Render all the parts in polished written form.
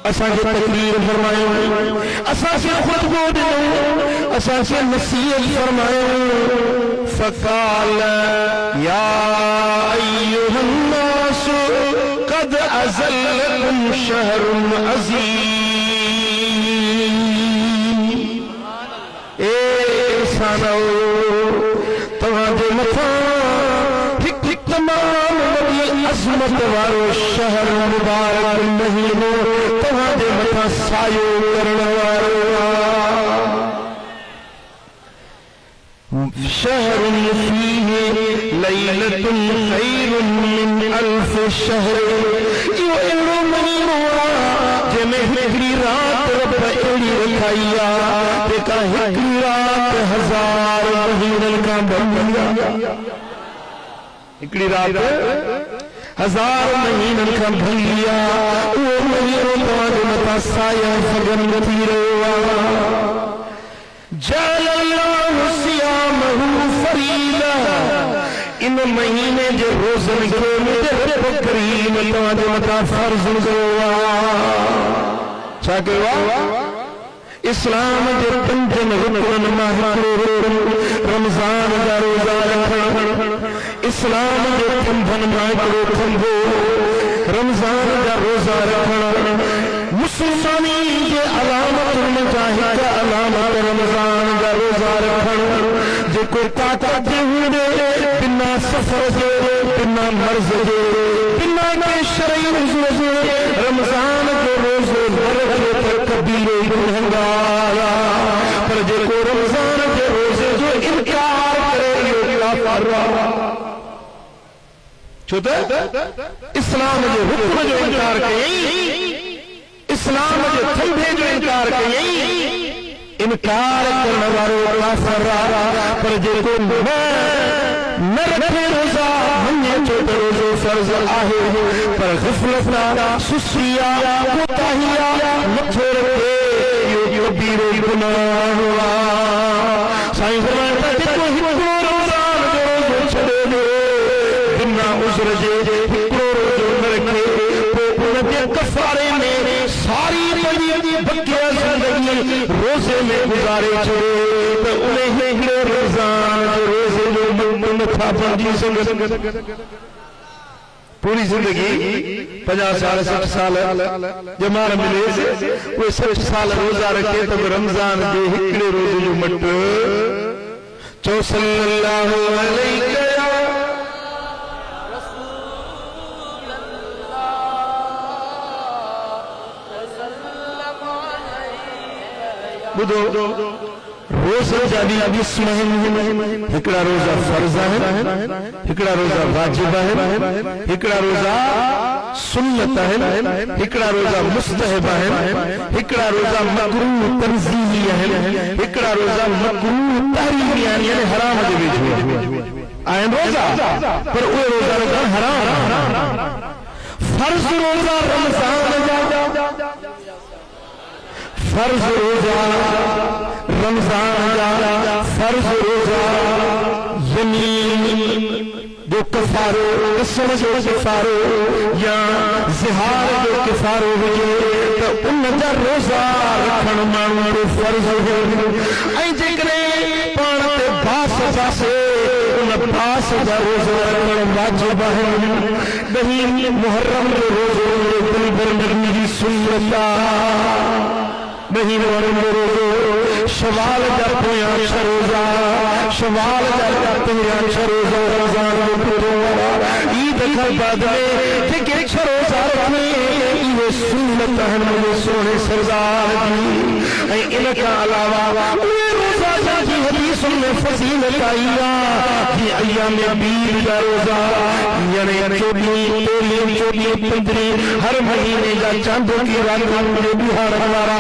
असा के तकरीर फरमायो, असा के खुतबो दिनो, असा के नसीहत फरमायो। फकाल या अय्युहन नास कद अज़ल्लकुम शहरुन अज़ीम। ए इंसानो तवाजे मथा ठीक ठीक तमाम बड़ी अज़मत वारो शहर मुबारक महीनो तवाजे मथा सायो करण वारो शहरुन फीहि लैलतुन खैरुन मिन अल्फ शहर। यो एड़ो महीनो जंहिंमें हिकिड़ी रात रब अहिड़ी रखाई आहे जेका हिकिड़ी रात 1000 महीननि खां बढ़ी आहे। हिकिड़ी रात 1000 महीननि खां बढ़ी आहे। उहो महीनो तव्हांजे मथां साया फगन थी रहियो आहे। जअलल्लाहु सियामहु फरीदा। इन महीने जे रोज़नि खे मुंहिंजे रब करीम तव्हांजे मथां फर्ज़ कयो आहे। छा कयो आहे? इस्लाम जे 5 रुकननि मां हिकिड़ो रमज़ान जा रोज़ा रखणु। इस्लाम जे 5 मां हिकिड़ो थंभो रमज़ान जा रोज़ा रखणु। मुसलमानी जे अलामतुनि जा हिकु अलामत रमज़ान जा रोज़ा रखणु। जेको ताक़त हूंदे बिना सफ़र जे बिना मर्ज़ जे बिना के शरई उज़्र जे रमज़ान जो रोज़ो न रखे त कबीरे गुनहगार। पर जेको रमज़ान जे रोज़े जो इनकार करे इहो काफ़िर आहे। छो त इस्लाम जे हुक्म जो इनकार कयई, इस्लाम जे थंभे जो इनकार कयई। इनकार करण वारो काफ़िर आहे। पर जेको न रखे रोज़ा मञे थो त रोज़ो फ़र्ज़ आहे पर ग़फ़लत सुस्तिया कोताहिया नथो रखे इहो कबीरो गुनाह आहे। साईं फरमाइनि था जेको हिकिड़ो रमज़ान जो रोज़ो छॾे ॾे बिना उज़्र जे हिकिड़ो रोज़ो न रखे पोइ उन जे कफ़ारे में सारी पंहिंजी बकिया ज़िंदगी रोज़े में गुज़ारे छॾे त उन हिकिड़े रमज़ान जो रोज़े जो नथा बणिजी सघनि। पूरी जिंदगी 50 साल 60 साल जमार मिले उहे 60 साल रोज़ा रखे त रमज़ान जे हिकिड़े रोज़े जो मट चओ सल्लल्लाहु अलैहि बुधो रोज़े जा भी 20 महीने। हिकिड़ा रोज़ा फ़र्ज़ आहिनि, हिकिड़ा रोज़ा वाजिब आहिनि, हिकिड़ा रोज़ा सुन्नत आहिनि, हिकिड़ा रोज़ा मुस्तहब आहिनि, हिकिड़ा रोज़ा मकरूह तंज़ीही आहिनि, हिकिड़ा रोज़ा मकरूह तहरीमी आहिनि यानी हराम जे वेझो आहिनि रोज़ा पर उहे रोज़ा रखणु हराम। फ़र्ज़ रोज़ा रमज़ान जा फर्ज रोज़ा रमज़ान जा फर्ज रोज़ा ज़मीन जो कफ़ारो कसम जो कफ़ारो या ज़िहार जो कफ़ारो हुजे त उन जा रोज़ा रखणु माण्हू जो फर्ज़ हो। ऐं जेकॾहिं पाण ते बास पासे उन बास जा रोज़ा रखणु वाजिब आहिनि। ॾहीं मुहर्रम जो रोज़ो दिलबर नबी जी सुन्नत आहे। नहीं रोज़ो शवाल जा पोयां रोज़ा शवाल जा पोयां रोज़ो रमज़ान जो पूरो ईद खां बाद में जेके रोज़ा रखे इहे सुन्नत आहिनि मुंहिंजे सोणे सरदार जी। ऐं इन खां अलावा उहे रोज़ा जंहिंजी हदीसुनि में फ़ज़ीलत आई आहे जीअं अय्याम बीद जा रोज़ा यानी 14 15 हर महीने जा चांदो की रातुनि जो ॾिहारण वारा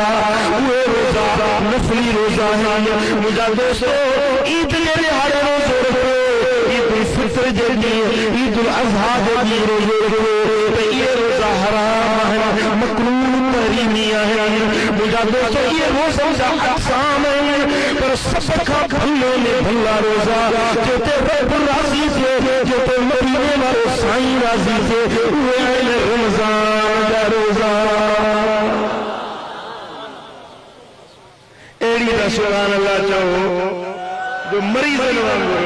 उहे रोज़ा नफ़ली रोज़ा आहिनि। मुंहिंजा दोस्तो ईद जे ॾिहाड़े रोज़ो रखो, ईद उल फित्र जे ॾींहुं ईद उल अज़हा जे ॾींहुं रोज़ो रखो त इहे रोज़ा हराम आहिनि मकरूह तहरीमी आहिनि। मुंहिंजा दोस्तो इहे रोज़नि जा अक़साम आहिनि पर सभ खां भलो में भला रोज़ा जिते रब राज़ी थिए जिते मदीने वारो साईं राज़ी थिए उहे आहिनि रमज़ान जा रोज़ा। सुभान अल्लाह चाहो जो मरीज वांगुर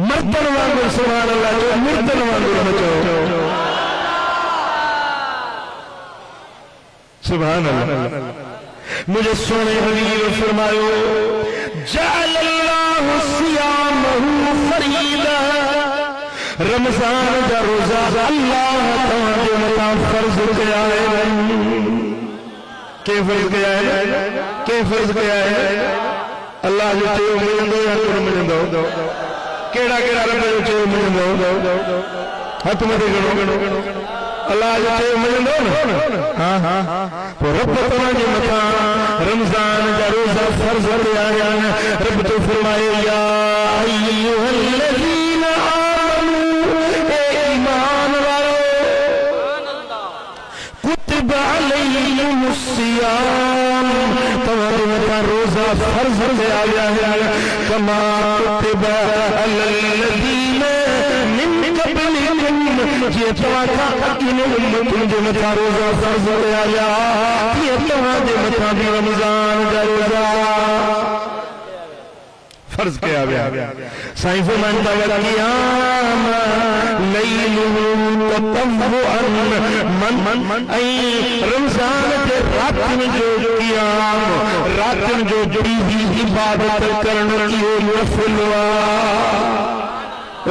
मर्दन वांगुर सुभान अल्लाह जो मुर्दन वांगुर बचो सुभान अल्लाह। मुझे सोने हबीब फरमायो जअलल्लाहु सियामहु फरीदा रमजान का रोजा अल्लाह तआला मता फर्ज किया है। के फर्ज किया है? के फर्ज किया है? अल्लाह जो चयो मिलंदो या कोन मिलंदो? केड़ा केड़ा रब जो चयो मिलंदो? हथ मथे गणो अल्लाह जो चयो मिलंदो न। हां हां तो रब तआला मता रमजान का रोजा फर्ज किया है। रब तो फरमाए या अय्युहल्लज़ीना तुम्हारे मता रोजा फर्ज किया गया है कमा कुतिबा अलल्लज़ीना मिन क़ब्लिकुम जे तवाका अकिन उम्मतुन जे मता रोजा फर्ज किया गया ये तुम्हारे मता भी रमजान का रोजा फर्ज किया गया। साईं फरमाता है क़ियाम लैलुहु ततव्वुअन मन ऐ रमजान के रातन जो क़ियाम रातन जो जुड़ी हुई इबादत करने की नफिलवा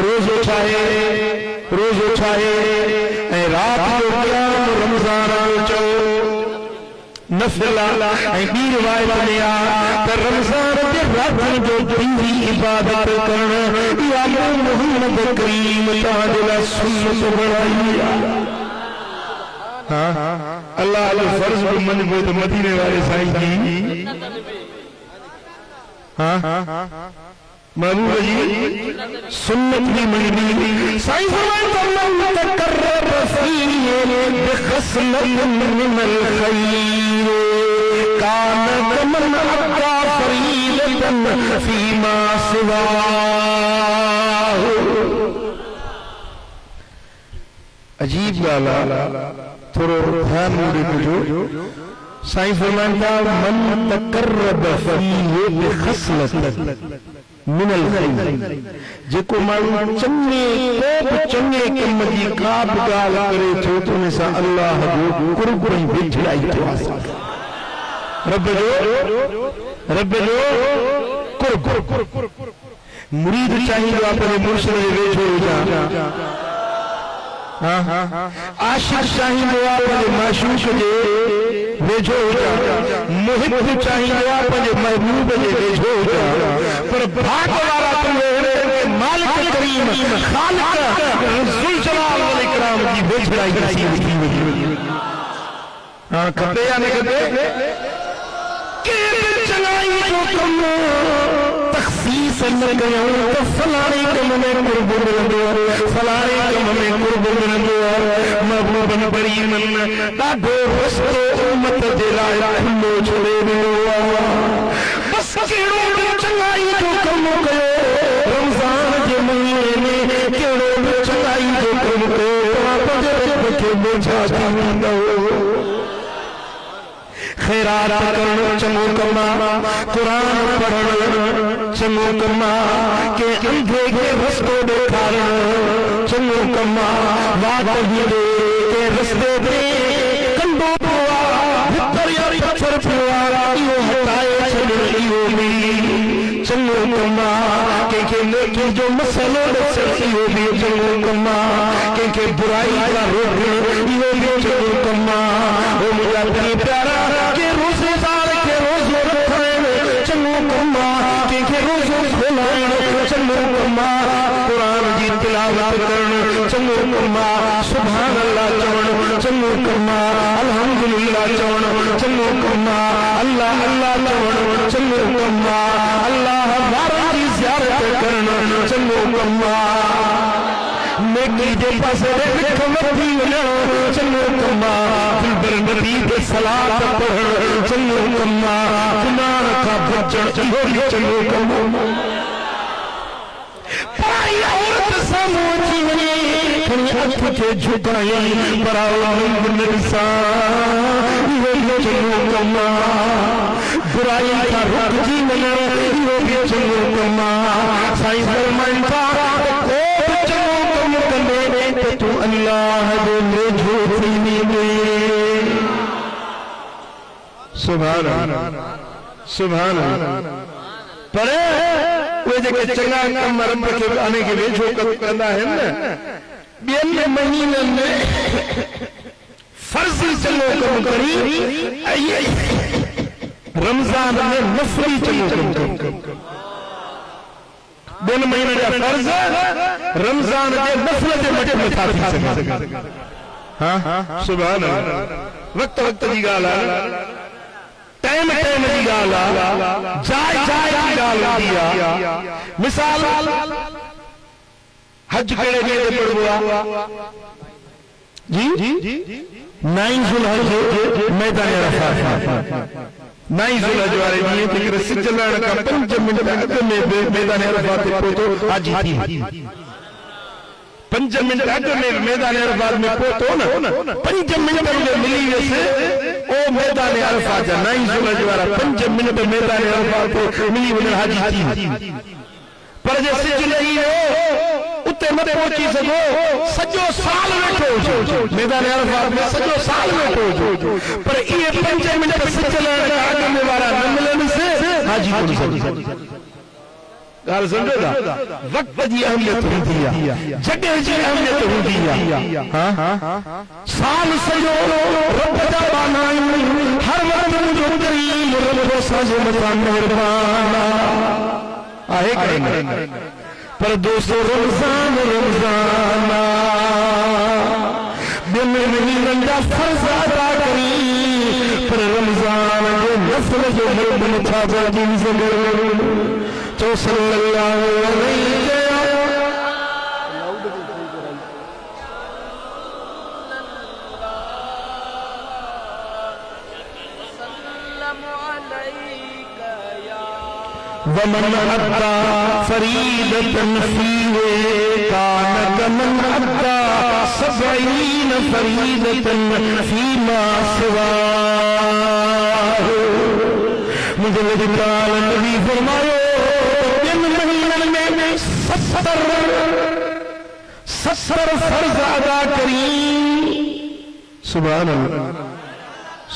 रोज उठाए ऐ रात जो क़ियाम रमजान जो नफिला ऐ बी रिवायत में आ त रमजान के रातन जो जुड़ी इबादत करना या मोहम्मद करीम ताला सुन्नत बनाई। हां अल्लाह जो फर्ज को मन को तो मदीने वाले साईं की हां महबूब जी सुन्नत की मनी साईं फरमाते मन तकर्रब फीही बिखसलतिन मिनल खैर कान कमन अक्का फरीदतन फीमा सिवा। अजीब गाला थोड़ो ध्यान ॾिजो। साईं फरमाईंदा मन तकर्रब फीही बिखसलतिन मिनल खैर जेको माण्हू चङे चङे कम जी का बि ॻाल्हि करे थो त उन सां अल्लाह जो क़ुर्ब ऐं वेझड़ाई थो हासिल करे। रब जो क़ुर्ब मुरीद चाहींदो आहे पंहिंजे मुर्शिद जे वेझो हुजां। आशिक़ चाहींदो आहे पंहिंजे माशूक़ जे वेझो हुजां। मुहिब चाहींदो आहे पंहिंजे महबूब जे वेझो हुजां। पर भाग वारा तुंहिंजे मालिक करीम खालिक ज़ुल जलाल वल इकराम जी वेझड़ाई नसीब थी वई। हां खपे या न खपे के चङाई जो कम तख़सीस न कयो त फलाणे कम में क़ुर्ब मिलंदो फलाणे कम में क़ुर्ब मिलंदो। महबूबन करीमन ॾाढो रस्तो उम्मत जे लाइ खुलो छॾे ॾिनो आहे। बस कहिड़ो बि चङाई जो कम कयो रमज़ान जे महीने में कहिड़ो बि चङाई जो कम कयो पंहिंजे रब खे बोझा ॾींदो। खैरात करण चङो कम क़ुरान पढ़ण चङो कम के अंधे खे रस्तो ॾेखारण चङो कम वात हीरे के रस्ते ते कंडो पियो आहे भितर या पत्थर पियो आहे इहो हटाए छॾण इहो बि चङो कम कंहिंखे नेकी जो मसइलो ॾसण इहो बि चङो कम कंहिंखे बुराई खां रोकण इहो बि चङो कम। ओ मुंहिंजा दिलि प्यारा के रोज़ेदार के रोज़ो रखण चङो कम कंहिंखे रोज़ो खोलाइण चङो कम क़ुरान जी तिलावत करण चङो कम सुभान अल्लाह चवण चङो कम अल्हम्दुलिल्लाह चवण चङो कम अल्लाह अल्लाह चवण चङो कम अल्लाह वारनि जी ज़ियारत करण चङो कम नेकी जे पासे लिख वठी वञण चङो कम दिलबर नबी ते सलात पढ़ण चङो कम गुनाह खां बचण इहो बि चङो कम। पराई औरत साम्हूं अची वञे खणी हथ खे झुकाई पर न ॾिसां इहो बि चङो कम। कमा बुराई का रुख जी मना यो भी चंगो कमा साईं फरमाइन था को चंगो कम कंदे ते तू अल्लाह दे वेझो थींदी सुभान अल्लाह सुभान अल्लाह पर वे जेके चंगा कम रब के आने के वेझो कंदा है न ॿियनि महीननि में फर्ज़ी चङो कमु करी रमज़ान में नफ़ली चङो कमु करी ॿियनि महीननि जा फर्ज़ रमज़ान जे नफ़ल जे मटे नथा थी सघनि हाँ सुभान अल्लाह वक्त जी ॻाल्हि आहे टाइम जी ॻाल्हि आहे जाइ जी ॻाल्हि हूंदी आहे मिसाल हज कहिड़े ॾींहं ते पढ़बो आहे जी 9 ज़ुल्हज मैदान अरफात 9 ज़ुल्हज वारे ॾींहं ते करे सिज लहण खां 5 मिंट अॻु में मैदान अरफात ते पहुतो हाजी थी 5 मिंट अॻु में मैदान अरफात में पहुतो न 5 मिंट में मिली वियसि ओ मैदान अरफात जा 9 ज़ुल्हज वारा 5 मिंट मैदान अरफात ते मिली वञण हाजी थी पर जे सिज लही वियो उते मथे पहुची सघो सॼो साल वेठो हुजो मैदान अरफात में सॼो साल वेठो हुजो पर इहे 5 मिंट सिज लहण खां अॻु में वारा न मिलनि से हाजी कोन सघी ॻाल्हि सम्झो था वक़्त जी अहमियत हूंदी आहे जॻह जी अहमियत हूंदी आहे साल सॼो रब जा बाना हर वक़्त मुंहिंजो करीम रब असांजे मथां महिरबान आहे पर दोस्तों रमज़ान ॿियनि महीननि जा फर्ज़ अदा करी पर रमज़ान जे नफ़ल जो मर्द नथा भॼी सघनि चओ सल्लल्लाहु अलैहि वमन अद्दा फरीदतन फीहे कान कमन अद्दा सबईन फरीदतन फीमा सिवाहु मुझे लजकाल नबी फरमायो इन महीनन में 70 फर्ज अदा करी सुभान अल्लाह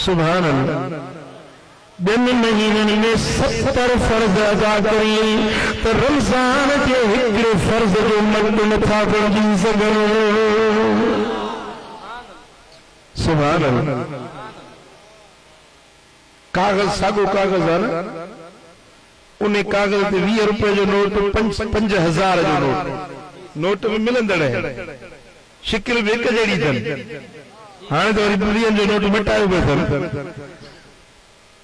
सुभान अल्लाह ॿियनि महीननि में 70 फर्ज़ अदा करी त रमज़ान जे हिकिड़े फर्ज़ जो मद नथा बणजी सघनि सुभान अल्लाह कागज़ साॻो कागज़ आहे न उन कागज़ ते 20 रुपए जो नोट 5000 जो नोट में मिलंदड़ आहे शिकिल बि हिक जहिड़ी अथनि हाणे त वरी 20 जो नोट मिटायो पियो अथनि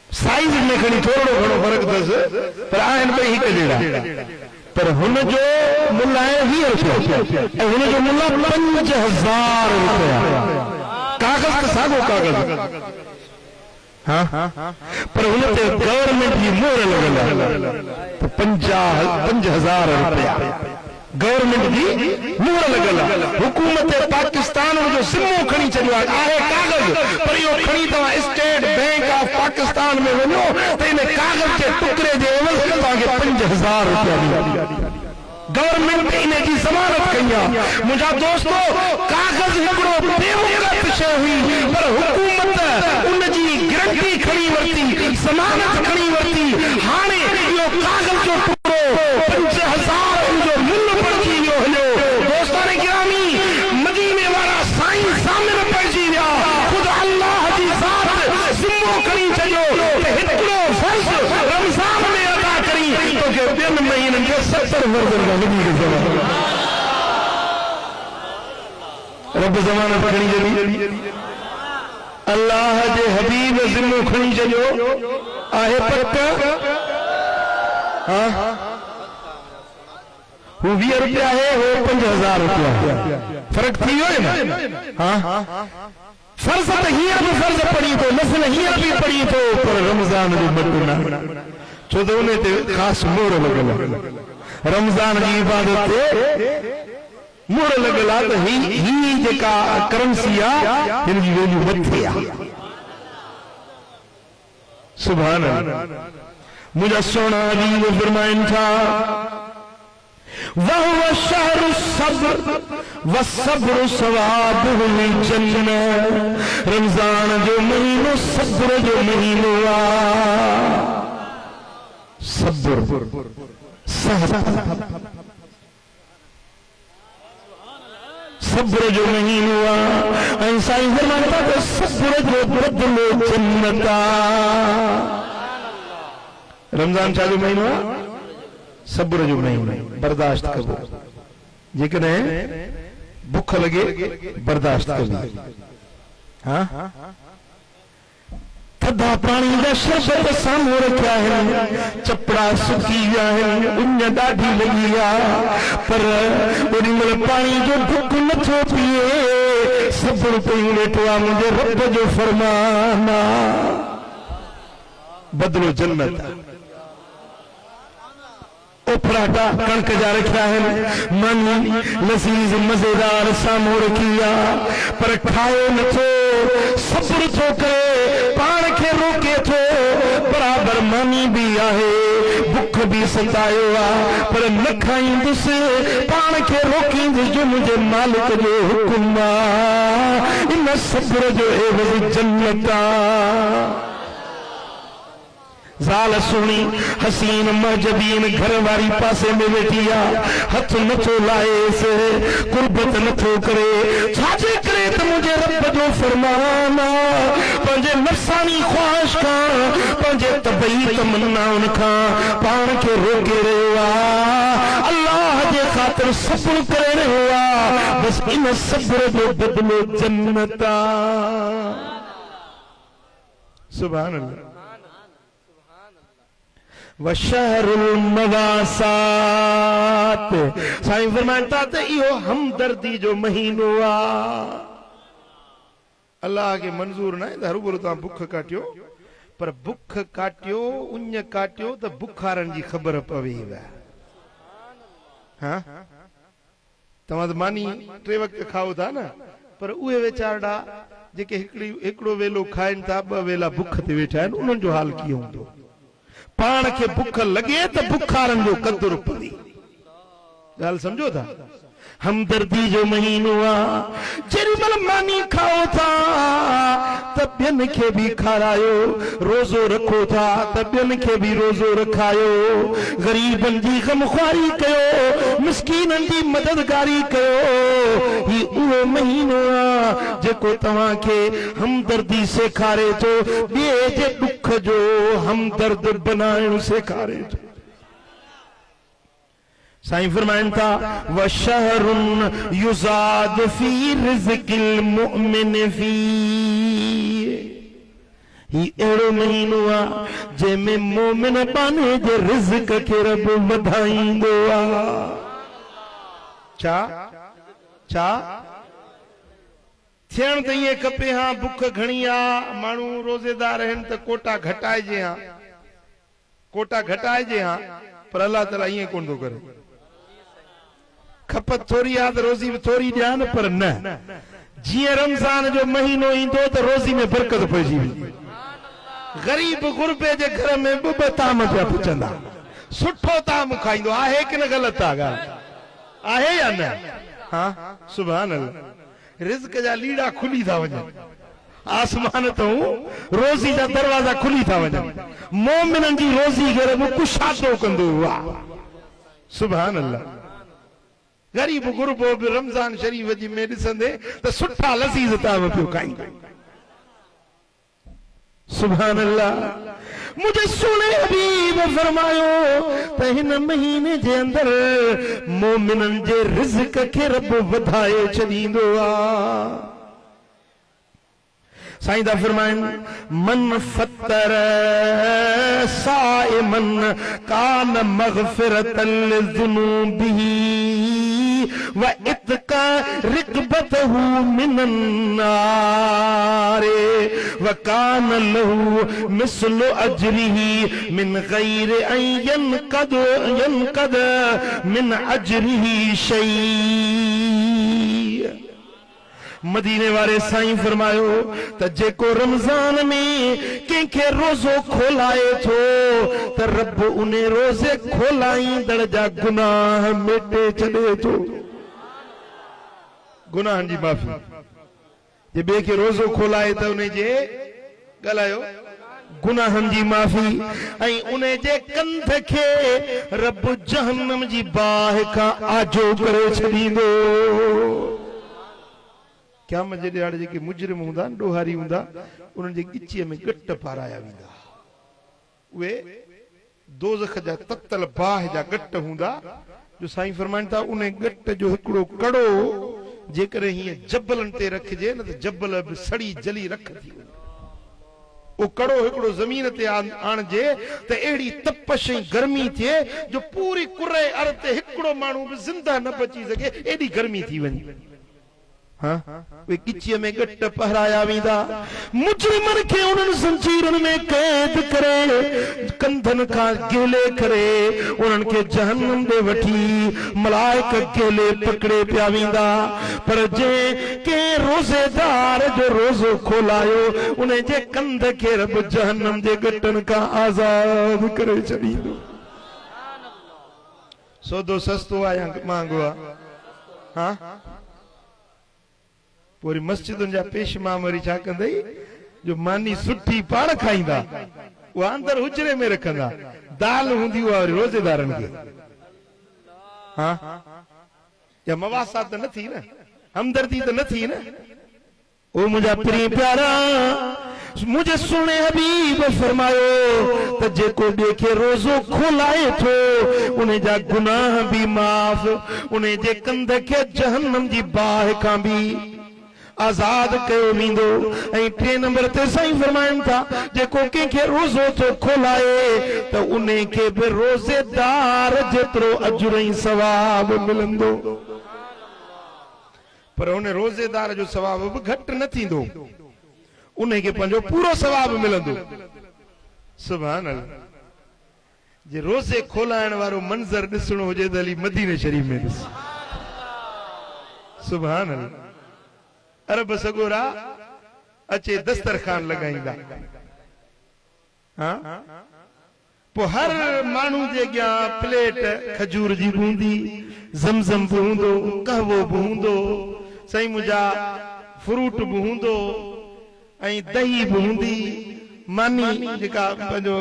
साइज में खणी थोड़ो घणो फर्क अथसि पर आहिनि ॿई हिक जहिड़ा पर हुन जो मुल्ह आहे 20 रुपया ऐं हुन जो मुल्ह 5000 रुपया कागज़ त साॻो कागज़ हाँ पर हुन ते गवर्नमेंट जी मोहर लॻल आहे 5000 रुपया गवर्नमेंट जी मोहर लॻल आहे हुकूमत पाकिस्तान जो सिमो खणी छॾियो आहे कागज़ पर इहो खणी तव्हां स्टेट बैंक ऑफ पाकिस्तान में वञो त इन कागज़ जे टुकड़े जे एवज़ तव्हांखे 5000 रुपया ॾींदी गवर्नमेंट इन जी ज़मानत कई आहे मुंहिंजा दोस्तो कागज़ हिकिड़ो बेवकूफ़ शइ हुई पर हुकूमत उन जी गारंटी खणी वरिती ज़मानत खणी वरिती हाणे इहो कागज़ जो टुकड़ो 5000 जो मुल्ह पइजी वियो हलियो दोस्तान गिरामी मदीने वारा साईं सामने पइजी विया ख़ुदा अल्लाह जी ज़ात ज़िम्मो खणी छॾियो त हिकिड़ो फर्ज़ रमज़ान में अदा करी तोखे ॿियनि महीननि जे 70 फर्ज़नि खां वधीक ज़मानत रब ज़मानत खणी छॾी अल्लाह जे हबीब ज़िम्मो खणी छॾियो आहे पक हाँ वो 20 रुपया है वो 5000 रुपया फर्क थी वियो न हाँ फर्ज तो हींअर भी फर्ज पढ़ी तो नफ़िल हींअर भी पढ़ी तो पर रमज़ान जो मत न छो तो उन ते ख़ासि मोहर लॻल रमज़ान जी इबादत ते मोहर लॻल आहे त ही जेका करंसी आहे हिन जी वैल्यू मथे आहे सुभान अल्लाह। मुझे सोना अजीब फरमाइन था वह शहर सब्र व सब्र सवाबुल जन्नत। रमजान जो महीनो सब्र जो महीनो सब्र सब्र जो महीनो ऐसा ही फरमाता तो सब्र जो बदलो जन्नता। रमजान चालू महीनो सब्र जो महीनो बर्दाश्त करो जेकॾहिं भुख लगे बर्दाश्त कबी। हाँ थधा पानी का शरबत साम्हूं रखिया है चपड़ा सुकी विया है उन ॾाढी लगी पर ओॾी महिल पानी जो ढुक नथो पिए सब्र कई वेठो आहे मुंहिंजे रब जो फरमान बदलो जन्नत। पराठा कणक जा रखिया है मानी लजीज मजेदार साम्हूं रखी पर खाए नथो सब्र थो करे पाण खे रोके थो बराबर मानी भी आहे भुख भी सतायो पर न खाईंदुसि पाण खे रोकींदुसि जो मुझे मालिक जो हुकुम इन सब्र जो एवज़ जन्नत। ज़ाल सुनी हसीन महजबीन घर वारी पासे में वेठी हथ नथो लाएस कुर्बत नथो करे छाजे करे तो मुझे रब जो फरमान पंहिंजे नफ़सानी ख्वाहिश खां पंहिंजे तबई तमन्नाउन खां पाण खे रोके रहियो अल्लाह जे ख़ातिर सब्र करे रहियो बस इन सब्र जो बदलो जन्नत। सुभान अल्लाह। वशहरुल मवासात साईं फरमाता त इहो हमदर्दी जो महीनो अल्लाह के मंजूर न आहे हरू बोलो तव्हां बुख काटियो पर बुख काटियो उञ काटियो त बुखारनि जी ख़बर पवेव। हाँ तव्हां त मानी 3 वक्त खाओ था न पर उहे वेचारा जेके हिकिड़ो वेलो खाइनि था 2 वेला बुख ते वेठा आहिनि उन्हनि जो हाल कीअं हूंदो। पाण खे बुख लगे तो बुखारन जो कदुर पवी गाल समझो था। हमदर्दी जो महीनो जेरी मल मानी खाओ था तब बियन के भी खारायो रोजो रखो था तब बियन के भी रोजो रखायो गरीबन जी गमख्वारी कयो मिस्कीनन जी मददगारी कयो ही उहो महीनो जेको तव्हां के हमदर्दी सेखारे तो ॿिए जे दुख जो हमदर्द बनाइण सेखारे तो। साईं फरमाइन था वशहरुन युजाद फी रिज़्किल मुमिन फी ही अहिड़ो महीनो जंहिंमें मोमिन पाने जे रिज़्क खे रब वधाईंदो छा छा थियण त ईअं खपे। हाँ बुख घणी माण्हू रोज़ेदार आहिनि त कोटा घटाइजे पर अल्लाह ताला ईअं कोन थो करे खपत थोड़ी तो रोज़ी भी थोड़ी दिया न पर न जिए रमजान जो महीनो ईंदो तो रोज़ी में बरकत पइजी वेंदी। गरीब गुरबे जे घर में 2 ताम पिया पुछंदा सुठो ताम खाईंदो आहे कि न गलत आहे या न। हाँ सुभान अल्लाह। रिज़्क जा लीड़ा खुली था वञनि आसमान तो रोज़ी जा दरवाजा खुली था वञनि मोमिनन जी रोज़ी घर में कुशादो कंदो सुभान अल्लाह। गरीब गुरबो भी रमजान शरीफ जी में ॾिसंदे त सुठा लज़ीज़ ताम पियो खाईंदो। सुभान अल्लाह। मुझे सुने हबीब फरमायो त हिन महीने जे अंदर मोमिनन जे रिज़्क के रब वधाए छॾींदो साईं दा फरमाइन मन फतर साइमन कान मग़फ़िरतल लिज़ुनूबिही व इत्का रिक़बतहू मिनन नारे व कान लहू मिस्लु अजरिही मिन गैर अन यनक़द मिन अजरिही शै। मदीने वाले साईं फरमायो त जेको रमजान में कंहिंखे रोज़ो खोलाए थो त रब उन रोज़े खोलाईंदड़ जा गुनाह मिटे छॾे थो। गुनाहनि जी माफ़ी। जे ॿिए खे रोज़ो खोलाए त उन जे ॻाल्हायो गुनाहनि जी माफ़ी ऐं उन जे कंध खे रब जहन्नम जी बाहि खां आजो करे छॾींदो। क़यामत जे ॾियारे जेके मुजरिम हूंदा ॾोहारी हूंदा उन्हनि जे गिचीअ में गट पाराया वेंदा। उहे दोज़ख जा ततल बाहि जा गट हूंदा जो साईं फरमाइनि था उन गट जो हिकिड़ो कड़ो जेकर हीअं जबलनि ते रखिजे न त जबल बि सड़ी जली रख थी वञे। वो कड़ो हिकिड़ो ज़मीन ते आणिजे त अहिड़ी तपश ऐं गर्मी थिए जो पूरी कुरे अर्थ ते हिकिड़ो माण्हू बि ज़िंदा न बची सघे एॾी गर्मी थी वञे। हाँ वे गिचीअ में गट पहराया वेंदा। मुजरिमनि खे उन्हनि ज़ंजीरनि में कैद करे कंधनि खां गेले करे उन्हनि खे जहन्नम ॾे वठी मलाइक गेले पकड़े पिया वेंदा। पर जंहिं कंहिं रोज़ेदार जो रोज़ो खोलायो उन जे कंध खे रब जहन्नम जे गटनि खां आज़ाद करे छॾींदो। सौदो सस्तो आहे या महांगो आहे? हाँ पूरी मस्जिदुनि जा पेशमा वरी छा कंदई जो मानी सुठी पाण खाईंदा उहा अंदर हुजरे में रखंदा। दाल हूंदी उहा वरी रोज़ेदारनि खे। हाँ या मवासा त न थी न, हमदर्दी त न थी न। ओ मुंहिंजा प्रिय प्यारा मुझे सुने हबीब फरमायो त जेको ॿिए खे रोज़ो खोलाए थो उन जा गुनाह बि माफ़, उन जे कंध खे जहन्नम जी बाहि खां बि आजाद कयो वेंदो। ऐं टे नंबर ते साईं फरमाइनि था जेको कंहिंखे रोज़ो थो खोलाए त उन खे बि रोज़ेदार जेतिरो अजुर ऐं सवाब मिलंदो। पर उन रोज़ेदार जो सवाब बि घटि न थींदो, उन खे पंहिंजो पूरो सवाब मिलंदो। सुभान अल्लाह। जे रोज़े खोलाइण वारो मंज़र ॾिसणो हुजे त हली मदीने शरीफ़ में ॾिस। सुभान अल्लाह। अरब सगोरा अचे दस्तरखान लगाईंदा। हाँ पो हर माण्हू जे अॻियां प्लेट खजूर जी बूंदी, ज़मज़म बि हूंदो, कहवो बि हूंदो, साईं मुंहिंजा फ्रूट बि हूंदो ऐं दही बि हूंदी, मानी जेका पंहिंजो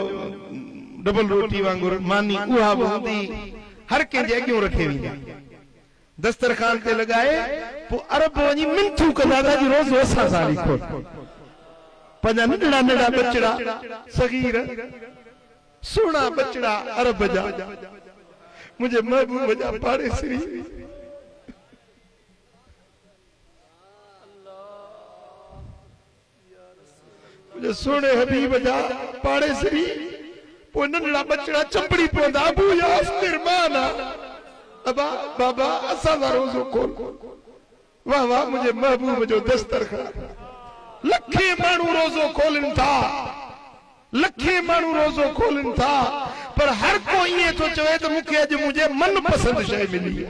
डबल रोटी वांगुरु मानी उहा बि हूंदी। हर कंहिंजे अॻियां रखे वेंदा दस्तरखान ते लगाए। पोइ अरब वञी मिंथू कंदा था जी रोज़ असां सां लिखो। पंहिंजा नंढड़ा नंढड़ा बचड़ा सगीर सुहिणा बचड़ा अरब जा मुंहिंजे महबूब जा पाड़ेसरी मुंहिंजे सोने हबीब जा पाड़ेसरी। पोइ नंढड़ा बचड़ा चंबड़ी पवंदा अबू यास निर्माना अबा बाबा असां सा रोज़ो खोल। वाह वाह मुझे महबूब जो दस्तरखान। लखे माण्हू रोज़ो खोलनि था, लखे माण्हू रोज़ो खोलनि था, पर हर को ईअं थो चवे त मूंखे अॼु मुंहिंजे मन पसंदि शइ मिली।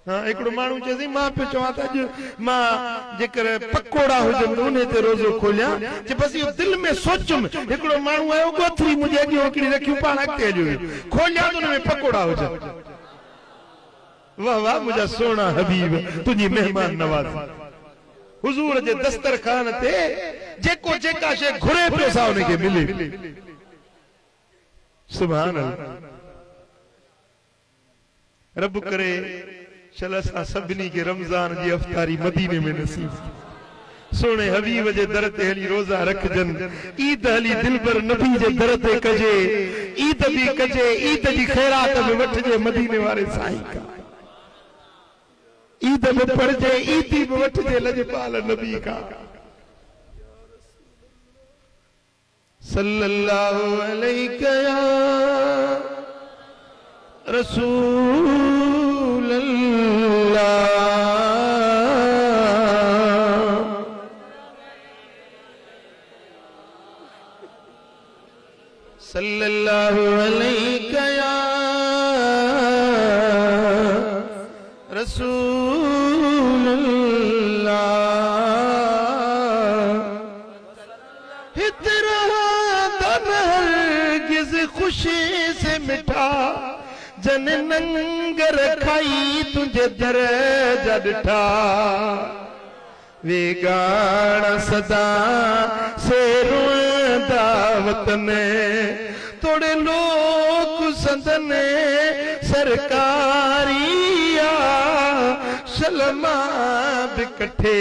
हाँ हिकिड़ो माण्हू चए मां पियो चवां त अॼु मां जेकर पकोड़ा हुजनि त उन ते रोज़ो खोलियां। जे बसि इहो दिलि में सोचुमि। हिकिड़ो माण्हू आयो गोथरी मुंहिंजे अॻियां हिकिड़ी रखियूं पाण अॻिते हलियो खोलियां त उन में पकोड़ा हुजनि। वाह वाह मुंहिंजा सोना हबीब तुंहिंजी महिमान नवाज़ी। हुजूर जे दस्तरखान ते जेको जेका शइ घुरे पियो सा उनखे मिले। सुभान अल्लाह। रब करे चल असां सभिनी खे रमज़ान जी अफ़तारी मदीने में नसीब। सोने हबीब जे दर ते हली रोज़ा रखजनि। ईद हली दिलबर नबी जे दर ते कजे, ईद भी कजे, ईद जी खैरात में वठजे मदीने वाले साईं का। ईद में पढ़जे, ईदी में वठजे लजपाल नबी का। सल्लल्लाहु अलैहि या रसूल अल्लाह। सल्लल्लाहु अलैहि या रसूल जन नंगर खाई तुझे दर जडठा वे गाना सदा से रोंदा वतन थोड़े लोग संदने सरकारिया शलमा बिकठे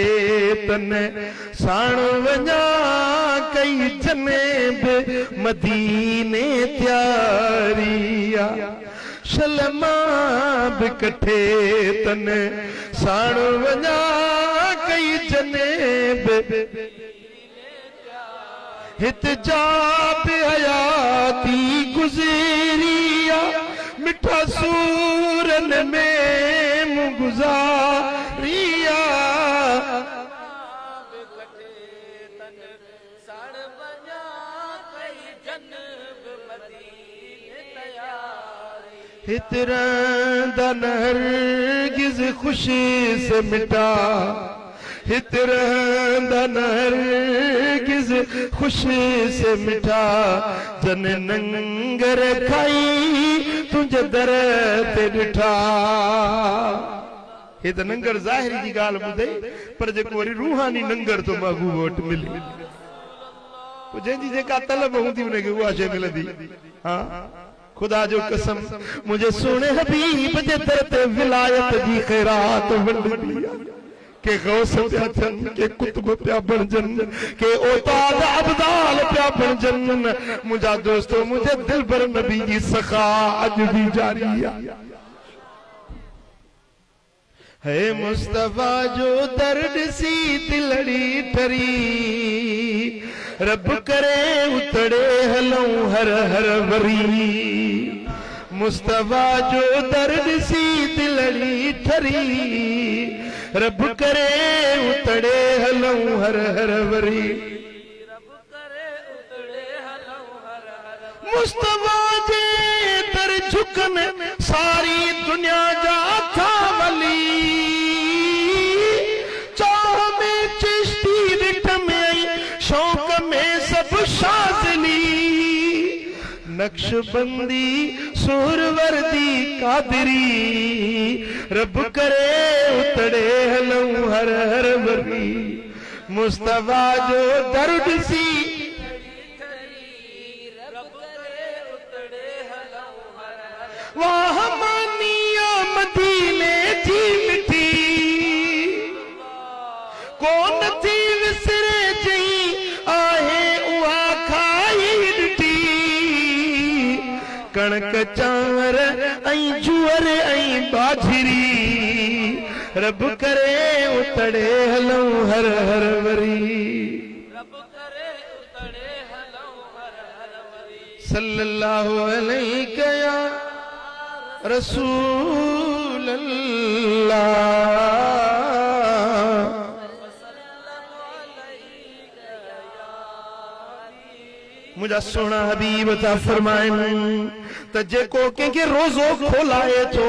तने साण वञा कई जने बे मदीने त्यारिया शलमा बिकठे तने साण वञा कई जने बे हित जा हयाती गुज़रिया मिठा सूरन में गुज़ारिया हितरंदन हरगिज़ खुशी से मिटा हितरंदन हरगिज़ खुशी से मिटा जन नंगर खाई तुझे दर ते ॾिठा हे त नंगर ज़ाहिरी जी ॻाल्हि ॿुधई पर जेको वरी रूहानी नंगर तो महबूब वटि मिले पोइ जंहिंजी जेका तलब हूंदी उनखे उहा शइ मिलंदी हा खुदा जो कसम मुझे सोने हबीब जे दर ते विलायत जी खैरात वंडदी के गौस प्या थन के कुतुब प्या बणजन के औताद अब्दाल प्या बणजन मुझा दोस्तों मुझे दिल भर नबी जी सखा अज भी जारी है मुस्तफा जो दर्द सी दिलड़ी ठरी रब करे उतड़े हलूं हर हर वरी मुस्तफा जो दर्द सी दिलड़ी ठरी रब करे उतड़े हलूं हर हर वरी मुस्तफा जे दर झुकन सारी दुनिया जा था वली चाह में चिश्ती रिठ में शौक में सब शाज़ली नक्शबंदी सुरवर्दी कादरी रब करे उतड़े हलूं हर हर वरी मुस्तफा जो दर्द सी वाह मानिया मदीने जी मिठी कौन थी विसरे जई आहे उहा खाई ॾिठी कणक चांवर ऐं जुअर ऐं बाजरी रब करे उतड़े हलूं हर हर वरी सल्लल्लाहु अलैहि या रसूल अल्लाह मुझा सोना हबीब ता फरमाइन त जेको कंहिंखे रोज़ो खोलाए थो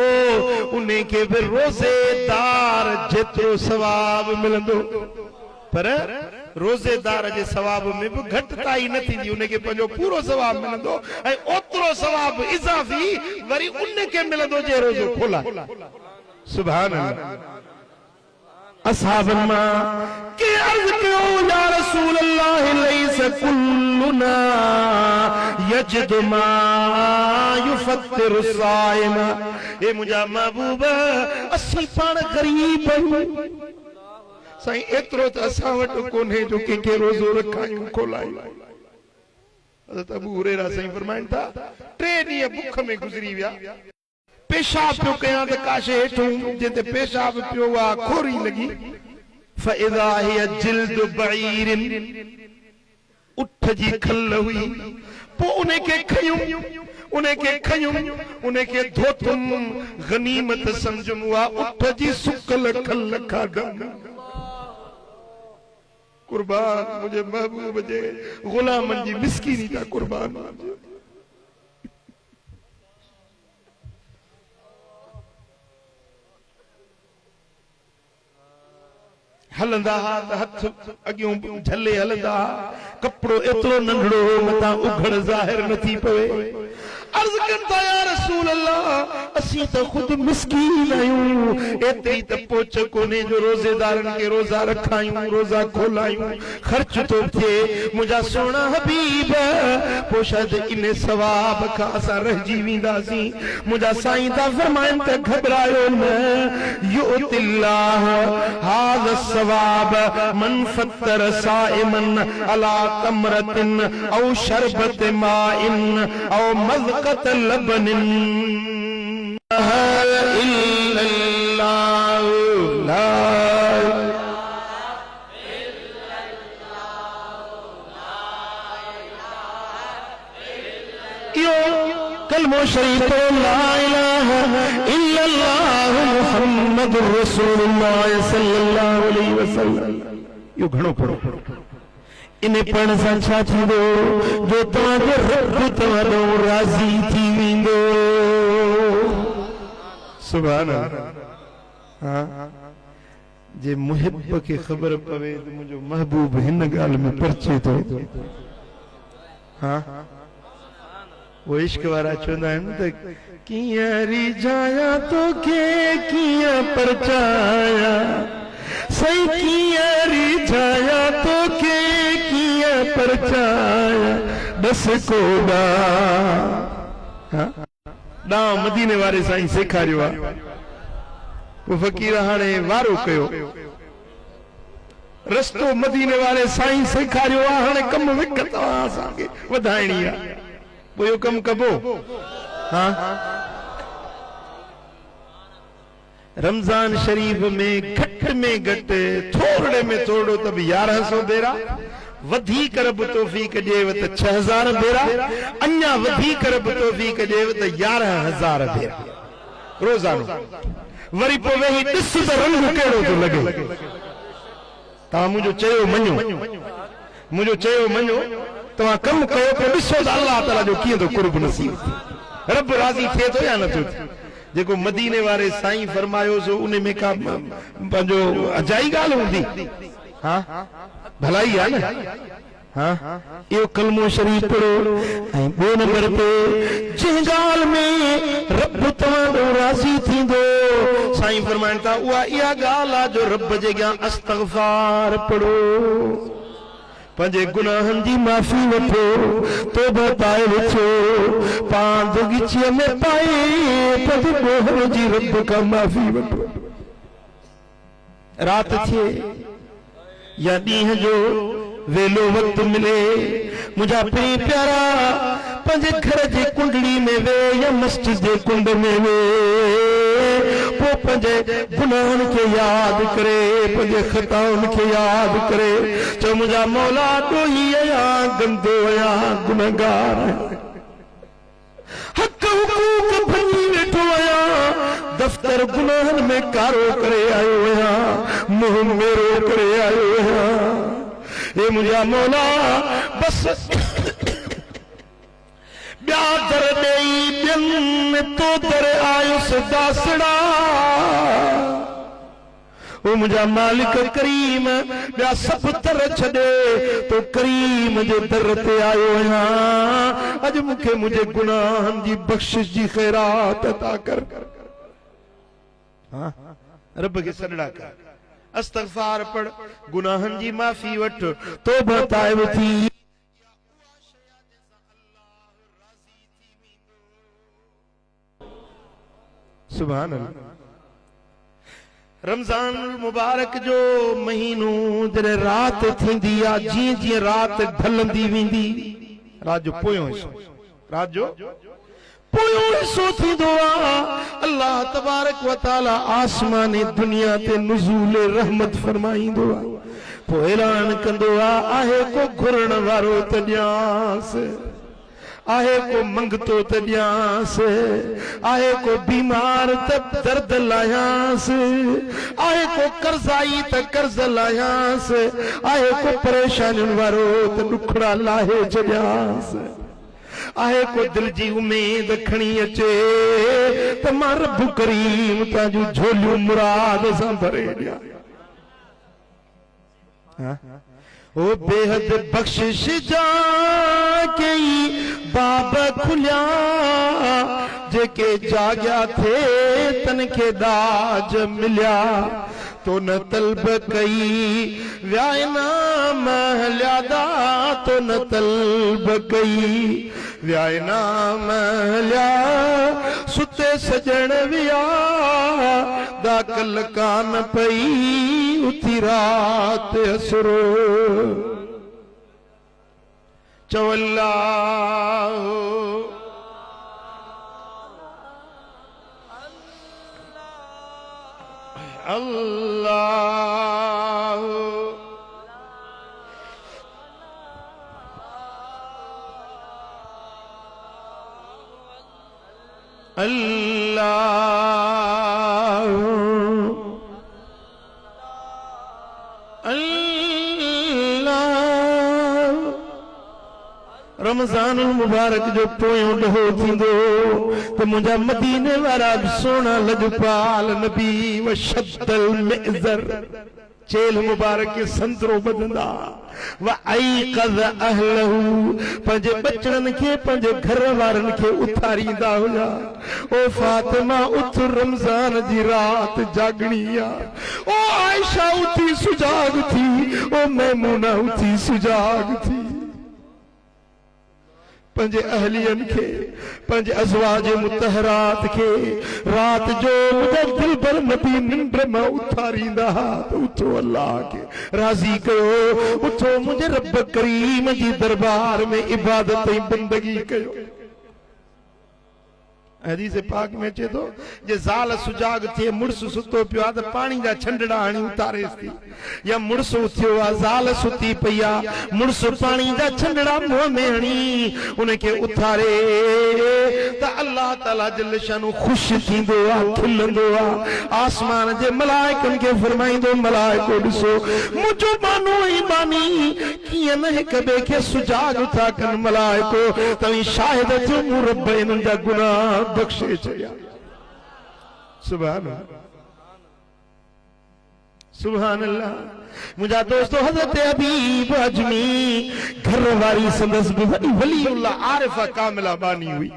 उन्हें के भी रोज़ेदार जेतिरो सवाब मिलंदो पर रोज़ेदार जे सवाब में भी घटिताई न थींदी उनखे पंहिंजो पूरो सवाब मिलंदो ऐं ओतिरो सवाब इज़ाफ़ी वरी उनखे मिलंदो जे रोज़ो खोला सुभान अल्लाह असहाबन मां के अर्ज़ कयो या रसूल अल्लाह लैस कुल्लुना यजद मा युफत्तिर साइम ए मुंहिंजा महबूब असीं पाण गरीब आहियूं साईं एतिरो त असां वटि कोन्हे जो कंहिंखे रोज़ो रखायूं खोलायूं हज़रत अबू हुरैरा साईं फरमाइनि था 3 ॾींहं बुख में गुज़री विया पेशाब पियो कयां त काशे हेठूं जिते पेशाब पियो आहे खोरी लॻी फइज़ा हिय जिल्द बईरिन उठ जी खल हुई पोइ उनखे खयूं उनखे धोतुम गनीमत समझूं उहा उठ जी सुकल खल खाधम कुर्बान मुझे महबूब जे गुलामन जी मिस्कीनी ता कुर्बान हलंदा त हथ अगियों झले हलंदा कपड़ो एतिरो नंढड़ो मथा उघड़ ज़ाहिर न थी पवे अर्ज करता या रसूल अल्लाह असी तो खुद मिस्कीन आयूं एतरी तो पोच कोने जो रोजेदारन के रोजा रखायूं रोजा खोलायूं खर्च तो थे मुझा सोना हबीब पोशद इन सवाब का असा रही विंदासी मुझा साईं ता फरमाइन त घबरायो न युतिल्लाह हाज़ सवाब मन फत्तर साइमन अला तमरतिन औ शरबत माइन औ मज़क़त लबनिन इल्लल्लाह ला यो कलमो शरीफ ला इलाहा इल्लल्लाह मुहम्मदुर रसूलुल्लाह सल्लल्लाहु अलैहि वसल्लम यो घणो पढ़ो इन्हें पढ़ सां छा थींदो जो तव्हांजो रब तव्हांजो राज़ी थी वेंदो सुभान अल्लाह हां जे मुहिब के खबर पवे तो मुझो महबूब हिन गाल में परचे तो हां वो इश्क वारा चवंदा आहिनि त कीअं रिझाया तोखे कीअं परचाया सही कीअं रिझाया तोखे कीअं परचाया बस कोडा ॾा मदीने वारे साईं सेखारियो आहे पोइ फ़क़ीर हाणे वारो कयो रस्तो मदीने वारे साईं सेखारियो आहे हाणे कम विक तव्हां असांखे वधाइणी आहे पोइ इहो कमु कबो हाँ रमजान शरीफ में घट थोड़े में थोड़ो तब 1100 बेरा वधिक रब तौफीक ॾेव त 6000 बेरा अञा वधिक रब तौफीक ॾेव त 11000 बेरा रोज़ानो वरी पोइ वेही ॾिस त रंग कहिड़ो थो लॻे तव्हां मुंहिंजो चयो मञो तव्हां कमु कयो पोइ ॾिसो त अल्लाह ताला जो कीअं थो कुर्ब नसीब रब राज़ी थिए थो या नथो थिए जेको मदीने वारे साईं फरमायो सो उन में का पंहिंजो अजाई ॻाल्हि हूंदी हाँ भलाई आहे न हाँ इहो कलमो शरीफ पढ़ो ऐं ॿियो नंबर ते जंहिं ॻाल्हि में रब तव्हांजो राज़ी थींदो साईं फरमाइनि था उहा इहा ॻाल्हि आहे जो रब जे अॻियां इस्तग़फ़ार पढ़ो पंहिंजे गुनाहनि जी माफ़ी वठो तौबा पाए वठो पांद गिचीअ में पाए पंहिंजे मोहर जी रब खां माफ़ी वठो रात थिए या ॾींहं जो वेलो वक्त मिले मुझा प्री प्यारा पंहिंजे घर जे कुंडली में वे या मस्जिद जे कुंड में वे पोइ पंहिंजे गुनाहनि खे यादि करे पंहिंजे ख़ताउनि खे यादि करे चओ मुंहिंजा मौला ॾोही आहियां गंदो आहियां गुनहगार हक़ हुकूक भञी वेठो आहियां दफ़्तर गुनाहनि में कारो करे आयो आहियां मुंहुं मेरो करे आयो आहियां ए मुझा मौला बस ॿिया दर ॾेई ॿियनि तो दर आयुस दासड़ा ओ मुझा मालिक करीम ॿिया सभु दर छॾे तो करीम जे दर ते आयो आहियां अॼु मूंखे मुंहिंजे गुनाहनि जी बख़्शिश जी ख़ैरात अता कर हाँ रब खे सॾड़ा कर इस्तग़फ़ार पढ़ गुनाहनि जी माफ़ी वठ तौबा ताइब थी सुभान अल्लाह रमजान मुबारक जो महीनो जॾहिं रात थींदी आहे जीअं जीअं रात ढलंदी वेंदी रात जो पोयों हिस्सो थींदो आहे अल्लाह तबारक व तआला आसमानी दुनिया ते नुज़ूल रहमत फरमाईंदो आहे पोइ ऐलान कंदो आहे को घुरण वारो त ॾियांसि आहे को मंगतो त ॾियांसि आहे को बीमार त दर्द लायांसि आहे को कर्ज़ाई त कर्ज़ लायांसि आहे को परेशानियुनि वारो त ॾुखड़ा लाहे छॾियांसि आहे को दिल जी उम्मीद खणी अचे त मां रब करीम तव्हांजूं झोलियूं मुराद सां भरे ॾियां ओ बेहद बख्शिश जा के बाब खुलिया जेके जाग्या थे तन के दाज मिलिया तो न तलब कई व्यायना महल्यादा तो न तलब कई व्यायना महल्या सुते सजन विया दाकल कान पई उथी रात असुरो चवल्ला अल्लाह अल्लाह अल्लाह रमजान मुबारक जो पोयों ॾहो थींदो तो मुझा मदीने वारा सोना लजपाल नबी व शद्दल मिज़र चेल मुबारक के संतरो बदंदा व ऐक़ज़ अहलहू पंजे बचड़न के पंजे घर वारन के उथारींदा हुया ओ फातिमा उथ रमजान जी रात जागणिया ओ आयशा उथी सुजाग थी ओ मैमूना उथी सुजाग थी पंजे अहलियन के पंजे अज़वाज मुतहरात के रात जो मुझे दिल भर नबी निंद्र में उथारींदा तो उठो अल्लाह के राजी कयो उठो मुझे रब करीम जी दरबार में इबादत बंदगी कयो हदीस पाक में चे तो जे ज़ाल सुजाग थे मुड़स सुतो पियो आ पानी जा छंडड़ा हणी उतारे थी या मुड़स उथियो आ ज़ाल सुती पया मुड़स पानी जा छंडड़ा मुंह में हणी उनके उतारे त अल्लाह ताला जल शानु खुश थींदो आ खिलंदो आ आसमान जे मलाइकन के फरमाइंदो मलाइको ॾिसो मुझो मानो ई बानी किए न कबे के सुजाग था कन मलाइको तवी शाहिद थियो मु रब इनन जा गुनाह बख्शे चया सुभान सुभान अल्लाह मुझा दोस्तों हजरत हबीब अजमी घर वारी संदस वलीउल्लाह आरिफा कामिला बानी हुई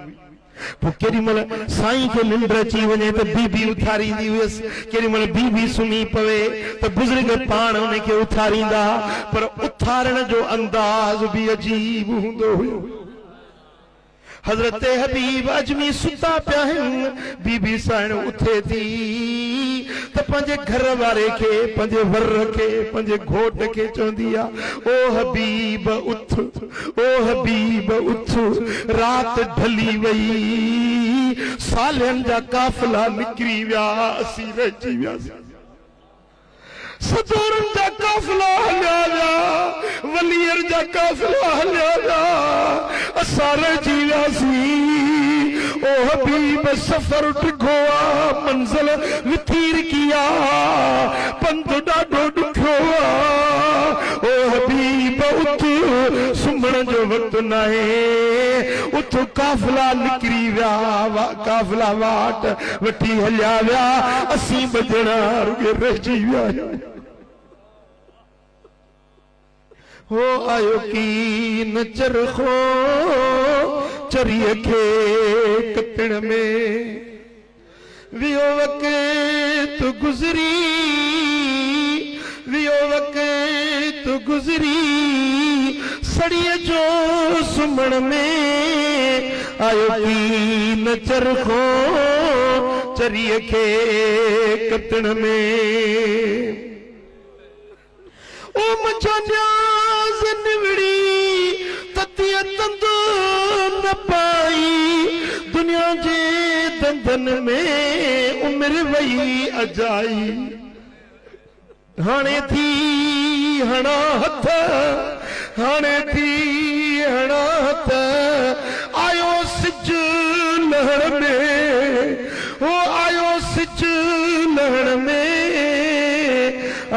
केरी मल साईं के निंद्र अची वने तो बीबी उथारींदी हुयस केरी मल बीबी सुमी पवे तो बुजुर्ग पाण उनके उथारींदा पर उथारण जो अंदाज भी अजीब हुंदो हुयो हजरत हबीब अजमी सुता पिया बीबी साण उथे थी तो पंजे घर वारे के पंजे वर के पंजे घोट के चौंदी आ ओ हबीब उठ ओ हबीब उठ रात ढली वई सालन जा काफिला निकरी विया असी रही विया सदोरन जा काफिला हलिया वलियर जा काफिला हलिया असारे जीवासी ओ हबीब सफर टिघोआ मंजिल विथीर किया पंध डाढो ॾुखियो ओ हबीब उठ सुम्हण जो वक्त नाहे उठ काफिला निकरी विया काफिला वाट वठी हलिया विया असी बजणा रुगे रहिजी विया हो आयो की न चरखो चरिए के कतण में वियो वक़्त गुज़री वियो वक़्त गुज़री सड़िए जो सुमण में आयो की न चरखो चरिए के कतण में ओ मुझो न्याज़ निवड़ी ततिया तंदो न पाई दुनिया जे दंदन में उम्र वही अजाई हाणे थी हणा हथ हाणे थी हणा हथ आयो सिज लहण में ओ आयो सिज लहण में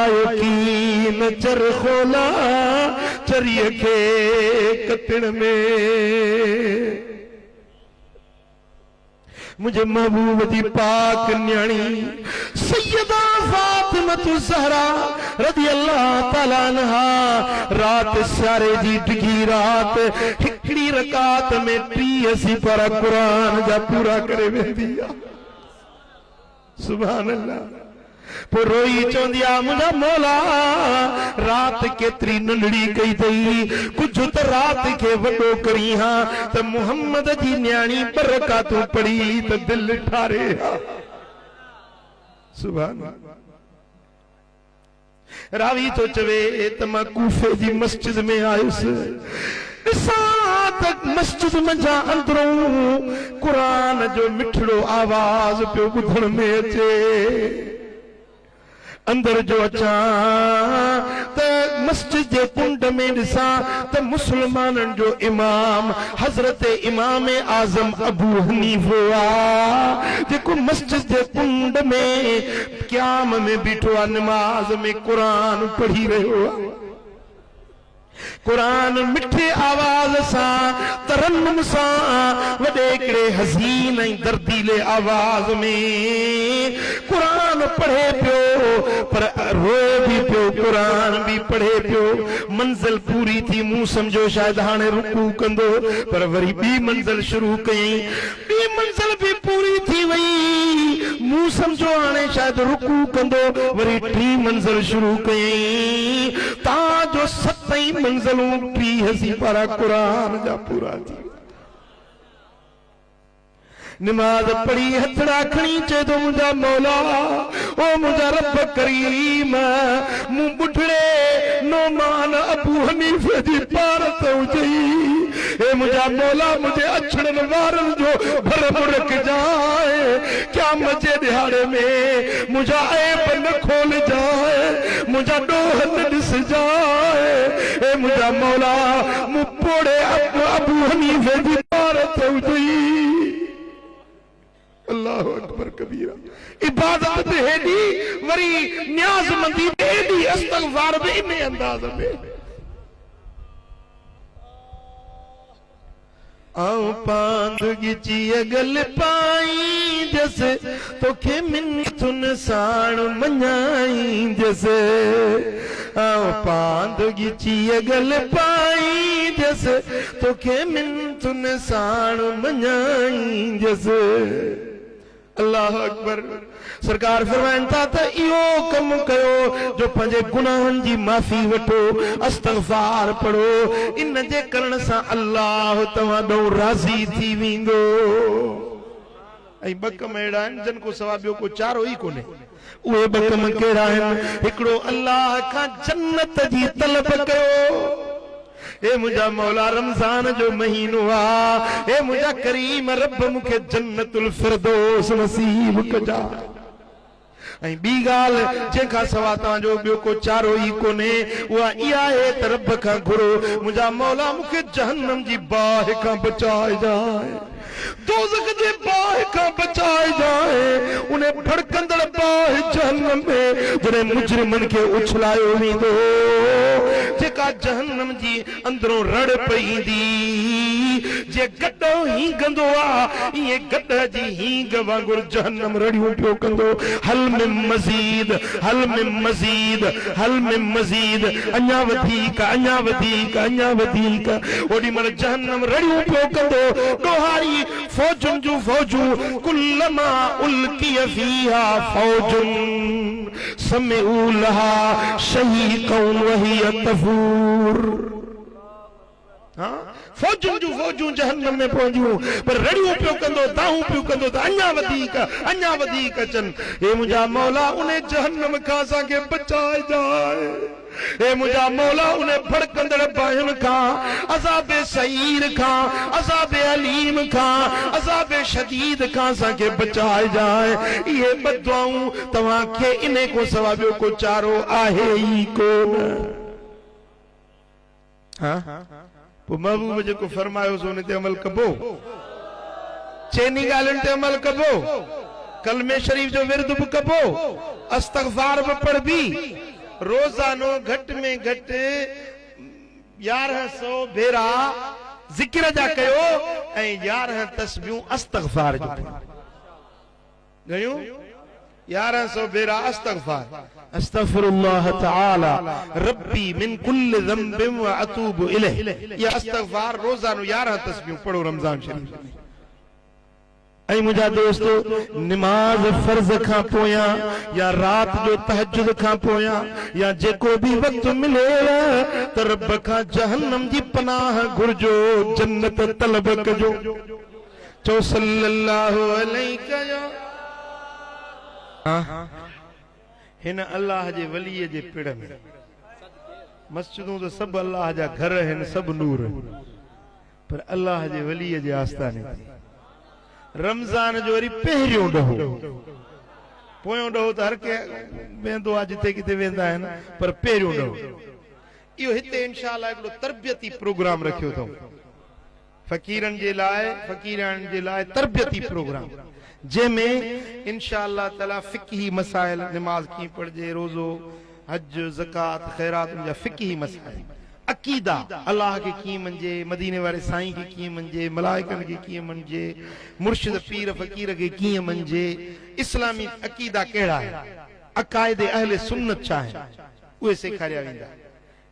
आयो की न चरखोला चरिए के कतण में मुझे महबूब दी पाक न्याणी सैयदा फातिमा ज़हरा रज़ी अल्लाह ताला अन्हा रात सारे जी डिगी रात हिकड़ी रकात में 83 पारा कुरान जा पूरा करे वेंदी आ। सुभान अल्लाह। पोइ रोई चवंदी आ मुंहिंजा मौला रात केतिरी नंढड़ी कई अथई, कुझु त रात खे वॾो करी हा त मुहम्मद जी न्याणी बरकातूं पढ़ी त दिलि ठारे हा। सुभान। रावी तो चवे त मां कूफे जी मस्जिद में आयुसि, ॾिसां त मस्जिद मंझां अंदरूं कुरान जो मिठड़ो आवाज़ पियो ॿुधण में अचे। अंदर जो अचा त मस्जिद जे कुंड में ॾिसां त मुसलमाननि जो इमाम हज़रत इमाम आज़म अबू हनीफ़ा आ, जेको मस्जिद जे कुंड में क़याम में बीठो आहे, नमाज में कुरान पढ़ी रहियो आहे। कुरान मिठे आवाज सां तरन्नुम सां वॾे हिकिड़े हज़ीन ऐं दर्दीले आवाज में कुरान पढ़े पियो, पर रोए भी पियो, कुरान भी पढ़े पियो। मंज़िल पूरी थी, मूं सम्झो शायदि हाणे रुकू कंदो, पर वरी ॿी मंज़िल शुरू कयईं, ॿी मंज़िल भी पूरी थी वई, मूं सम्झो हाणे शायदि रुकू कंदो, वरी टी मंज़िल शुरू कयईं, तव्हांजो 7 मंज़िलूं 80 पारा कुरान जा पूरा थी। नमाज पढ़ी हथड़ा खणी चए तो मुंहिंजा मौला ओ मुंहिंजा रब करीम मूं बुढ़ड़े नोमान अबू हनीफे जी पारत हुजई, ए मुंहिंजा मौला मुझे अछड़न वारन जो भर मुड़क जाए, क्या मजे दिहाड़े में मुझा ऐब न खोल जाए, मुझा डोह न ॾिस जाए, ए मुंहिंजा मौला मूं पोड़े अबू हनीफे जी पारत हुजई। अल्लाह अकबर कबीरा। इबादत भी हेडी, वरी न्याज़मंदी भी हेडी, इस्तग़फ़ार भी इन अंदाज़ में। आओ पांदगी ची अगल पाई जैसे तोखे मिन्थुन साण मञाई जैसे, आओ पांदगी ची अगल पाई जैसे तोखे मिन्थुन साण मञाई जैसे। अल्लाह अकबर। सरकार फरमाइन था त इहो कम कयो जो पंहिंजे गुनाहनि जी माफ़ी वठो, इस्तग़फ़ार पढ़ो, इन जे करण सां अल्लाह तव्हां ॾों राज़ी थी वेंदो। ऐं ॿ कम अहिड़ा आहिनि जिन को सवा ॿियो को चारो ई कोन्हे। उहे ॿ कम कहिड़ा आहिनि? हिकिड़ो अल्लाह खां जन्नत जी तलब कयो, ए मुझा मौला रमजान जो महीनो आ, ए मुझा करीम रब मुखे जन्नतुल फिरदौस नसीब कजा। ऐं ॿी ॻाल्हि जंहिंखां सवा तव्हांजो ॿियो को चारो ई कोन्हे, उहा इहा आहे त रब खां घुरो, मुंहिंजा मौला मूंखे जहन्नम जी बाहि खां बचाए जाए, दोज़ख जे बाहि खां बचाए जाए, उन भड़कंदड़ बाहि जहन्नम में जॾहिं मुजरिमनि खे उछलायो वेंदो, जेका जहन्नम जी अंदरों रड़ पईंदी, जे गॾो हींगंदो आ, इहे गॾ जी हींग वांगुरु जहन्नम रड़ियूं पियो कंदो। हल में मज़ीद, हल में मज़ीद, हल में मज़ीद, अञा वधीक, अञा वधीक, अञा वधीक, ओॾी महिल जहन्नम रड़ियूं पियो कंदो। ॾोहारी फौजुनि जूं फौजूं, कुल्लमा उल्किय फीहा फौजुन समिऊ लहा शहीक़न वहिय तफूर। फौजुनि जूं फौजूं जहन्नम में पहुंदियूं, पर रड़ियूं पियो कंदो, दाऊं पियो कंदो त अञा वधीक अचनि। हे मुंहिंजा मौला उन जहन्नम खां असांखे बचाए जाए, हे मुंहिंजा मौला उन भड़कंदड़ बाहियुनि खां, अज़ाबे सईर खां, अज़ाबे अलीम खां, अज़ाबे शदीद खां असांखे बचाए जाए। इहे ॿ दुआऊं तव्हांखे इन को सवा ॿियो को चारो आहे ई कोन। पोइ महबूब जेको फरमायो सो उन ते अमल कबो, चइनी ॻाल्हियुनि ते अमल कबो, कलमे शरीफ जो विर्द बि कबो, इस्तग़फ़ार बि पढ़बी, रोज़ानो घट में घट 1100 भेरा ज़िक्र जा कयो ऐं 11 तस्बीहूं इस्तग़फ़ार जो। गयूं 1100 भेरा अस्तगफार अस्तगफिरुल्लाह तआला रब्बी मिन कुल्ल ज़ंबिन व अतूबु इलैह। ये अस्तगफार रोजानो 11 तस्बीह पढ़ो रमजान शरीफ। ऐं मुंहिंजा दोस्तो निमाज़ फर्ज़ खां पोयां या रात जो तहज्जुद खां पोयां या जेको भी वक्त मिले त रब खां जहन्नम जी पनाह घुरजो, जन्नत तलब कजो। चो सल्लल्लाहु अलैहि हिन अल्लाह जे वलीअ जे पिड़ में मस्जिदूं तो सब अल्लाह जा घर हैं, सब नूर, पर अल्लाह जे वलीअ जे आस्थाने रमजान जो वरी पहिरियों ॾहों, पोयों ॾहों त हर के वेंदो आहे जिते किथे वेंदा आहिनि, पर पहिरियों ॾहों इहो हिते इंशाअल्लाह हिकिड़ो तरबियती प्रोग्राम रखियो अथऊं फ़कीरनि जे लाइ तरबियती प्रोग्राम, जंहिंमें इंशाअल्लाह ताला फ़िक़ही मसाइल, नमाज कीअं पढ़जे, रोज़ो, हज, ज़कात, ख़ैरात जा फ़िक़ही मसाइल, अकीदा अल्लाह के कीअं मञिजे, मदीने वारे साईं के कीअं मञिजे, मलाइकनि के कीअं मञिजे, मुर्शिद पीर फ़कीर के कीअं मञिजे, इस्लामी अकीदा कहिड़ा आहिनि, अक़ाइद अहले सुन्नत छा आहिनि, उहे सेखारिया वेंदा।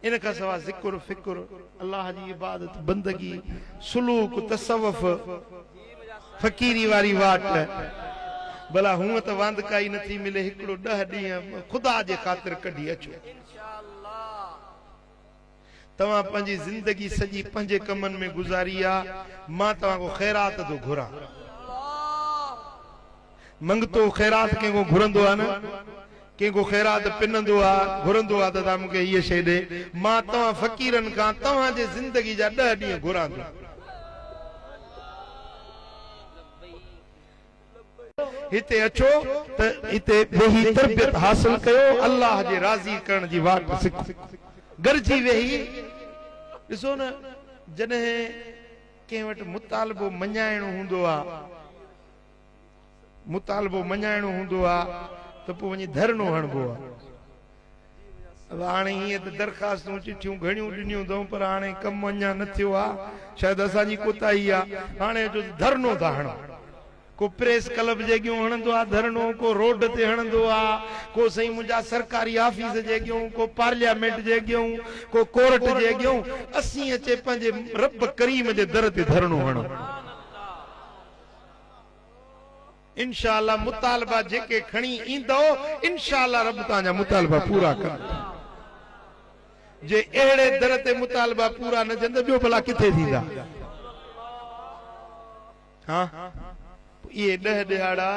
इन खां सवाइ ज़िक्र फ़िक्र, अल्लाह जी इबादत, बंदगी, सुलूक, तसव्वुफ़, फ़कीरी वारी वाट, भला हूं त वांदकाई नथी मिले, हिकिड़ो 10 ॾींहं ख़ुदा जे ख़ातिर कढी अचो। तव्हां पंहिंजी ज़िंदगी सॼी पंहिंजे कमनि में गुज़ारी आहे, मां तव्हां को ख़ैरात थो घुरां। मंगतो ख़ैरात कंहिंखो घुरंदो आहे न, कंहिंखो ख़ैरात पिनंदो आहे, घुरंदो आहे त तव्हां मूंखे हीअ शइ ॾे, मां तव्हां फ़कीरनि खां तव्हांजे ज़िंदगी जा 10 ॾींहं घुरां थो। हिते अचो त हिते वेही तरबियत हासिल कयो, अल्लाह जे राज़ी करण जी वाट सिखो, गरजी वेही। ॾिसो न, जॾहिं कंहिं वटि मुतालबो मञाइणो हूंदो आहे, मुतालबो मञाइणो हूंदो आहे त पोइ वञी धरनो हणबो आहे। हाणे हीअं त दरख़्वास्तूं चिठियूं घणियूं ॾिनियूं अथऊं, पर हाणे कमु अञा न थियो आहे, शायदि असांजी कोताही आहे। हाणे जो धरनो था हणो, को प्रेस क्लब जे अॻियां हणंदो आहे धरनो, को रोड ते हणंदो आहे, को साईं मुंहिंजा सरकारी ऑफिस जे अॻियां, को पार्लियामेंट जे अॻियां, को कोर्ट जे अॻियां। असीं अचे पंहिंजे रब करीम जे दर ते धरनो हणो। इंशाअल्लाह मुतालबा जेके खणी ईंदो, इंशाअल्लाह रब तव्हांजा मुतालबा पूरा कंदो। जे अहिड़े दर ते मुतालबा पूरा न थियनि त ॿियो भला किथे थींदा? हाँ, ये 10 ॾियारा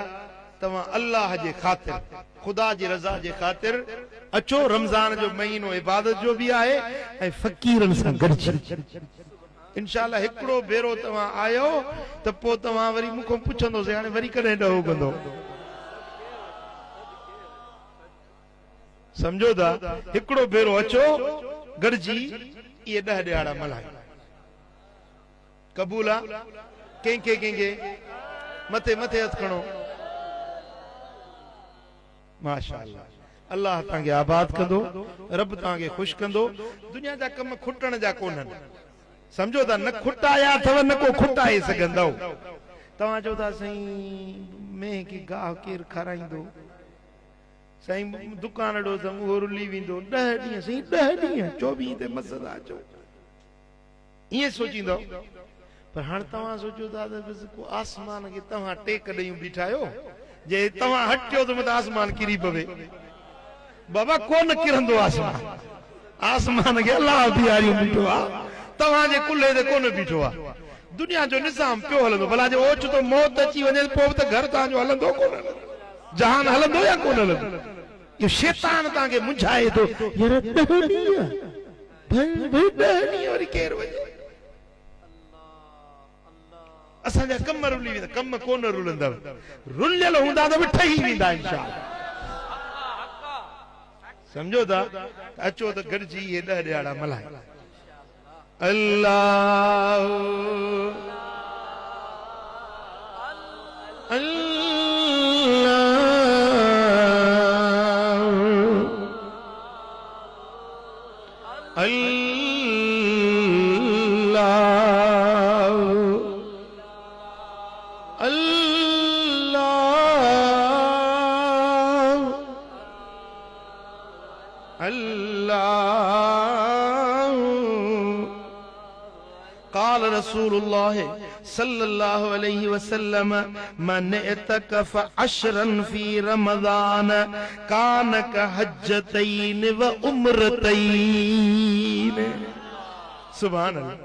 तव्हां अल्लाह जे ख़ातिर, ख़ुदा जी रज़ा जे ख़ातिर अचो। रमज़ान जो महीनो इबादत जो भी आहे ऐं फ़कीरनि सां गॾिजी इंशाअल्लाह हिकिड़ो भेरो तव्हां आयो त पोइ तव्हां वरी मूंखां पुछंदोसीं हाणे वरी कॾहिं ॾहों कंदो। समझो था, हिकिड़ो भेरो अचो गॾिजी इहे 10 ॾियारा मल्हायो। क़बूल आहे? कंहिंखे मथे हथ खणो। माशाअल्लाह, अल्लाह तव्हांखे आबाद कंदो, रब तव्हांखे ख़ुशि कंदो। दुनिया जा कम खुटण जा कोन्हनि, समझो था, न खुटाया अथव न को खुटाए सघंदव। तव्हां चओ था साईं मेंह खे गाह केरु खाराईंदो, साईं दुकान ॾो त उहो रुली वेंदो। 10 ॾींहं साईं, 10 ॾींहं 24 ते मसदा अचो, ईअं सोचींदो। पर हाणे तव्हां सोचो था त बसि को आसमान खे तव्हां टेक ॾेई बीठा आहियो, जे तव्हां हटियो त मत आसमान किरी पवे। बाबा कोन किरंदो आसमान, आसमान खे अल्लाह बीहारियो बीठो आहे, तव्हांजे कुल्हे ते कोन बीठो आहे। दुनिया जो निज़ाम पियो हलंदो, भला जे ओचितो मौत अची वञे पोइ त घर तव्हांजो हलंदो कोन, जहान हलंदो या कोन हलंदो? इहो शैतान तव्हांखे मुंझाए थो, यार 10 ॾींहं भई 10 ॾींहं वरी केरु वञे। असांजा कम रुली वेंदा, कम कोन रुलंदव, रुलियल हूंदा त ठही वेंदा इंशाअल्लाह। समझो था? अचो त गॾिजी इहे 10 ॾियारा मल्हायो। अल्लाह अल्लाह क़ाल रसूलुल्लाह सल्लल्लाहु अलैहि वसल्लम मन इतकफ़ अशरन फी रमज़ान कान का हज्जतैन व उम्रतैन। सुभान अल्लाह।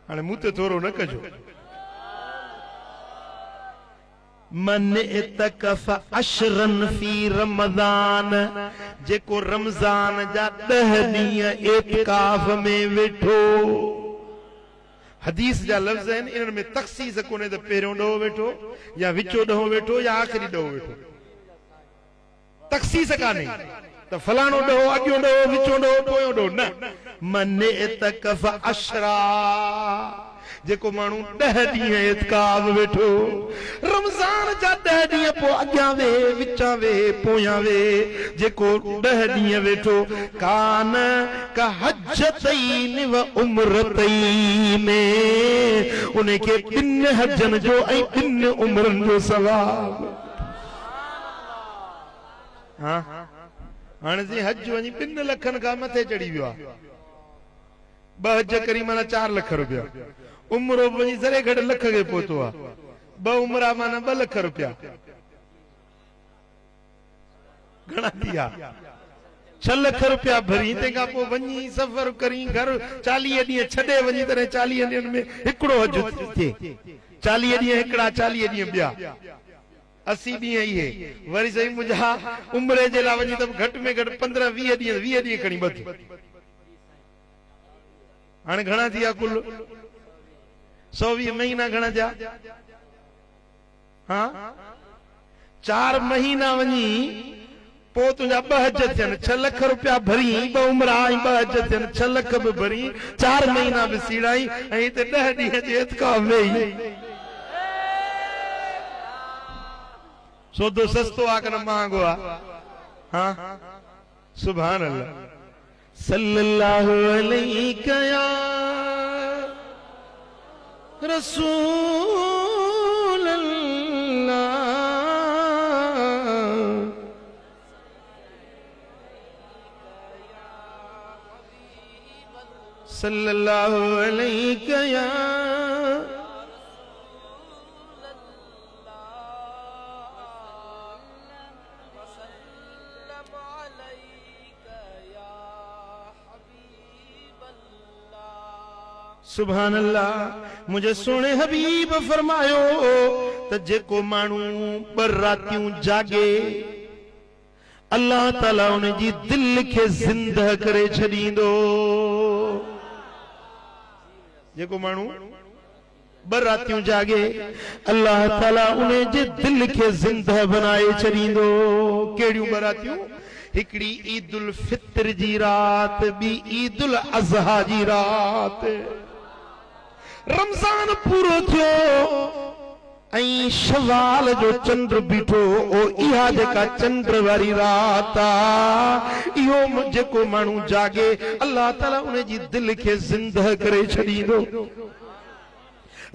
हाणे मुंह ते थोरो न कजो। मन इतकफ़ अशरन फी रमज़ान, जेको रमज़ान जा 10 ॾींहं इतिकाफ़ में वेठो। हदीस जा लफ़्ज़ आहिनि, इन्हनि में तख़सीस कोन्हे त पहिरियों ॾहों वेठो या विचो ॾहों वेठो या आख़िरी ॾहों वेठो। तख़सीस कान्हे त फलाणो ॾहों, अॻियों ॾहों, विचो ॾहों, पोयों ॾहों, न। मन इतकफ़ अशरा, जेको माण्हू 10 ॾींहं इतिकाफ़ वेठो। रमज़ान जा 10 ॾींहं पोइ अॻियां वे, विचां वे, पोयां वे, जेको 10 ॾींहं वेठो। कान का हज्जतैन व उम्रतैन, उनखे 2 हजन जो ऐं 2 उम्रनि जो सवाब। हाँ, हाणे जी हज वञी 2 लखनि खां मथे चढ़ी वियो आहे। 2 हज करी माना 4 लख रुपया। उम्रो वञी सरे घट लख के पहुतो आहे। 2 उमरा माना 2 लख रुपया। घणा थिया? 6 लख रुपया भरी, तंहिंखां पोइ वञी सफ़र करी घर 40 ॾींहं छॾे वञी तॾहिं 40 ॾींहंनि में हिकिड़ो हज थिए। 40 ॾींहं हिकिड़ा, 40 ॾींहं ॿिया, 80 ॾींहं इहे। वरी सही मुंहिंजा उमिरि जे लाइ वञी त घटि में घटि 15-20 ॾींहं, 20 ॾींहं खणी ॿध। हाणे घणा थिया कुल? 120 महीना घणा थिया? हाँ, 4 महीना वञी पोइ तुंहिंजा 2 हज थियनि। 6 लख रुपया भरी, 2 उमरा ऐं 2 हज थियनि, 6 लख बि भरी, 4 महीना बि सीड़ाई ऐं हिते 10 ॾींहं जे इतिकाफ़ में ई। सौदो सस्तो आहे कि न महांगो आहे? हाँ, सुभान अल्लाह। सल्लल्लाहु अलैहि या रसूल अल्लाह, सल्लल्लाहु अलैहि या सुभान अल्लाह। मुझे सोने हबीब फरमायो त जेको माण्हू 2 रातियूं जागे, अल्लाह ताला उन जी दिल खे ज़िंदा करे छॾींदो। जेको माण्हू 2 रातियूं जागे, अल्लाह ताला उन जे दिल खे ज़िंदा बनाए छॾींदो। कहिड़ियूं 2 रातियूं? हिकिड़ी ईदुल फित्र जी रात, ॿी ईदुल अज़हा जी रात। रमज़ान पूरो थियो ऐं शवाल जो चंद्र बीठो, ओ इहा जेका चंद्र वारी रात आहे, इहो जेको माण्हू जागे, अल्लाह ताला उन जी दिल खे ज़िंदा करे छॾींदो।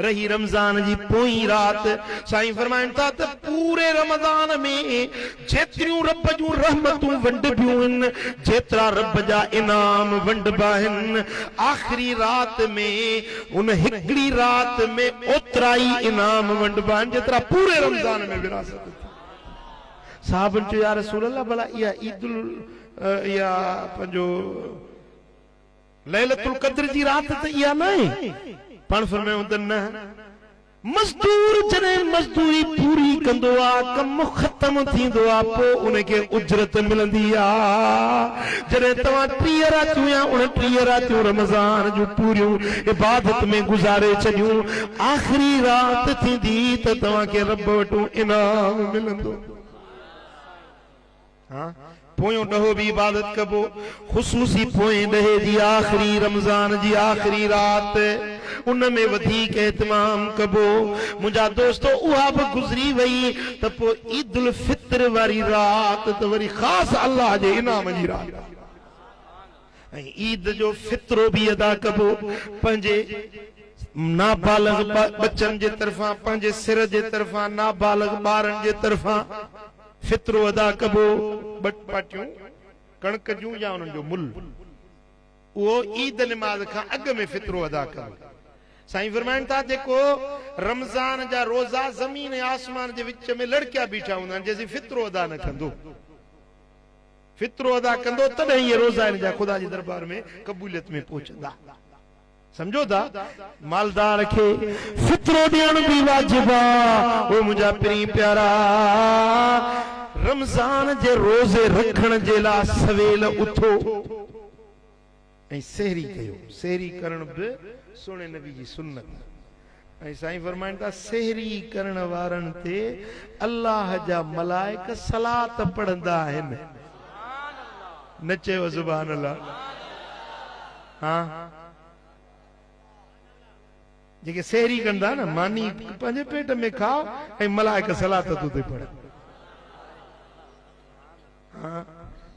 रही रमज़ान जी पोई रात, साईं फरमाइनि था त पूरे रमज़ान में जेतिरियूं रब जूं रहमतूं वंडबियूं आहिनि, जेतिरा रब जा इनाम वंडबा आहिनि, आख़िरी रात में, उन हिकिड़ी रात में ओतिरा ई इनाम वंडबा आहिनि जेतिरा पूरे रमज़ान में विरासत थी। साहबनि चयो या रसूल अल्लाह, भला इहा ईदुल या पंहिंजो लैलतुल क़द्र जी रात त इहा न आहे? पाण फरमायूं त न। मज़दूर जॾहिं मज़दूरी पूरी कंदो आहे, कमु ख़तम थींदो आहे, पोइ उनखे उजरत मिलंदी आहे। जॾहिं तव्हां 30 रातियूं या 29 रातियूं रमज़ान जूं पूरियूं इबादत में गुज़ारे छॾियूं, आख़िरी रात थींदी त तव्हांखे रब वटूं इनाम मिलंदो। हाँ, पोयों ॾहों भी इबादत कबो, ख़ुसूसी पोएं ॾहे जी आख़िरी रमज़ान जी आख़िरी रात, उन में वधीक एहतमाम कबो। मुंहिंजा दोस्तो, उहा बि गुज़री वई त पोइ ईदुल फित्र वारी रात त वरी ख़ासि अल्लाह जे इनाम जी रात। ऐं ईद जो फित्रो भी अदा कबो, पंहिंजे नाबालिग बच्चन जे तरफां, पंहिंजे सिर जे तरफां, नाबालिग ॿारनि जे तरफां फित्रो अदा कबो। 2 पाटियूं कणक जूं या उन्हनि जो मुल, उहो ईद नमाज़ खां अॻु में फित्रो अदा कबो। साईं फरमाइनि था जेको रमज़ान जा रोज़ा ज़मीन ऐं आसमान जे विच में लड़किया बीठा हूंदा आहिनि जेसीं फितरो अदा न कंदो फितरो अदा कंदो तॾहिं इहे रोज़ा आहिनि जा ख़ुदा जे दरबार में क़बूलियत में पहुचंदा समझो था मालदार खे फितरो ॾियण बि वाजिब आहे ओ मुंहिंजा प्री प्यारा रमज़ान जे रोज़े रखण जे लाइ सवेल उथो ऐं सहरी कयो सहरी करण बि सोने नबी जी सुन्नत ऐं साईं फरमाइनि था सहरी करण वारनि ते अल्लाह जा मलाइक सलात पढ़ंदा आहिनि न चयो सुभान अल्लाह हाँ जेके सहरी कंदा न मानी पंहिंजे पेट में खाओ ऐं मलाइक सलात तूं ते पढ़ हाँ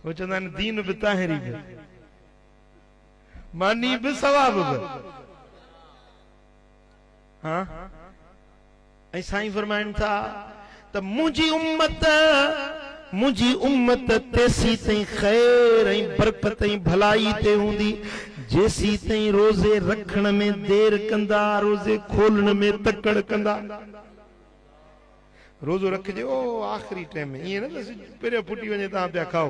वो चवंदा आहिनि दीन बि ताहिरी बि मानी बि सवाब बि हाँ ऐं साईं फरमाइनि था त मुंहिंजी उम्मत तेसी ताईं ख़ैर ऐं बरकत ऐं भलाई ते हूंदी जेसी ताईं रोज़े रखण में देर कंदा रोज़े खोलण में तकड़ कंदा रोज़ो रखिजे ओ आख़िरी टाइम में ईअं न त पहिरियों फुटी वञे तव्हां पिया खाओ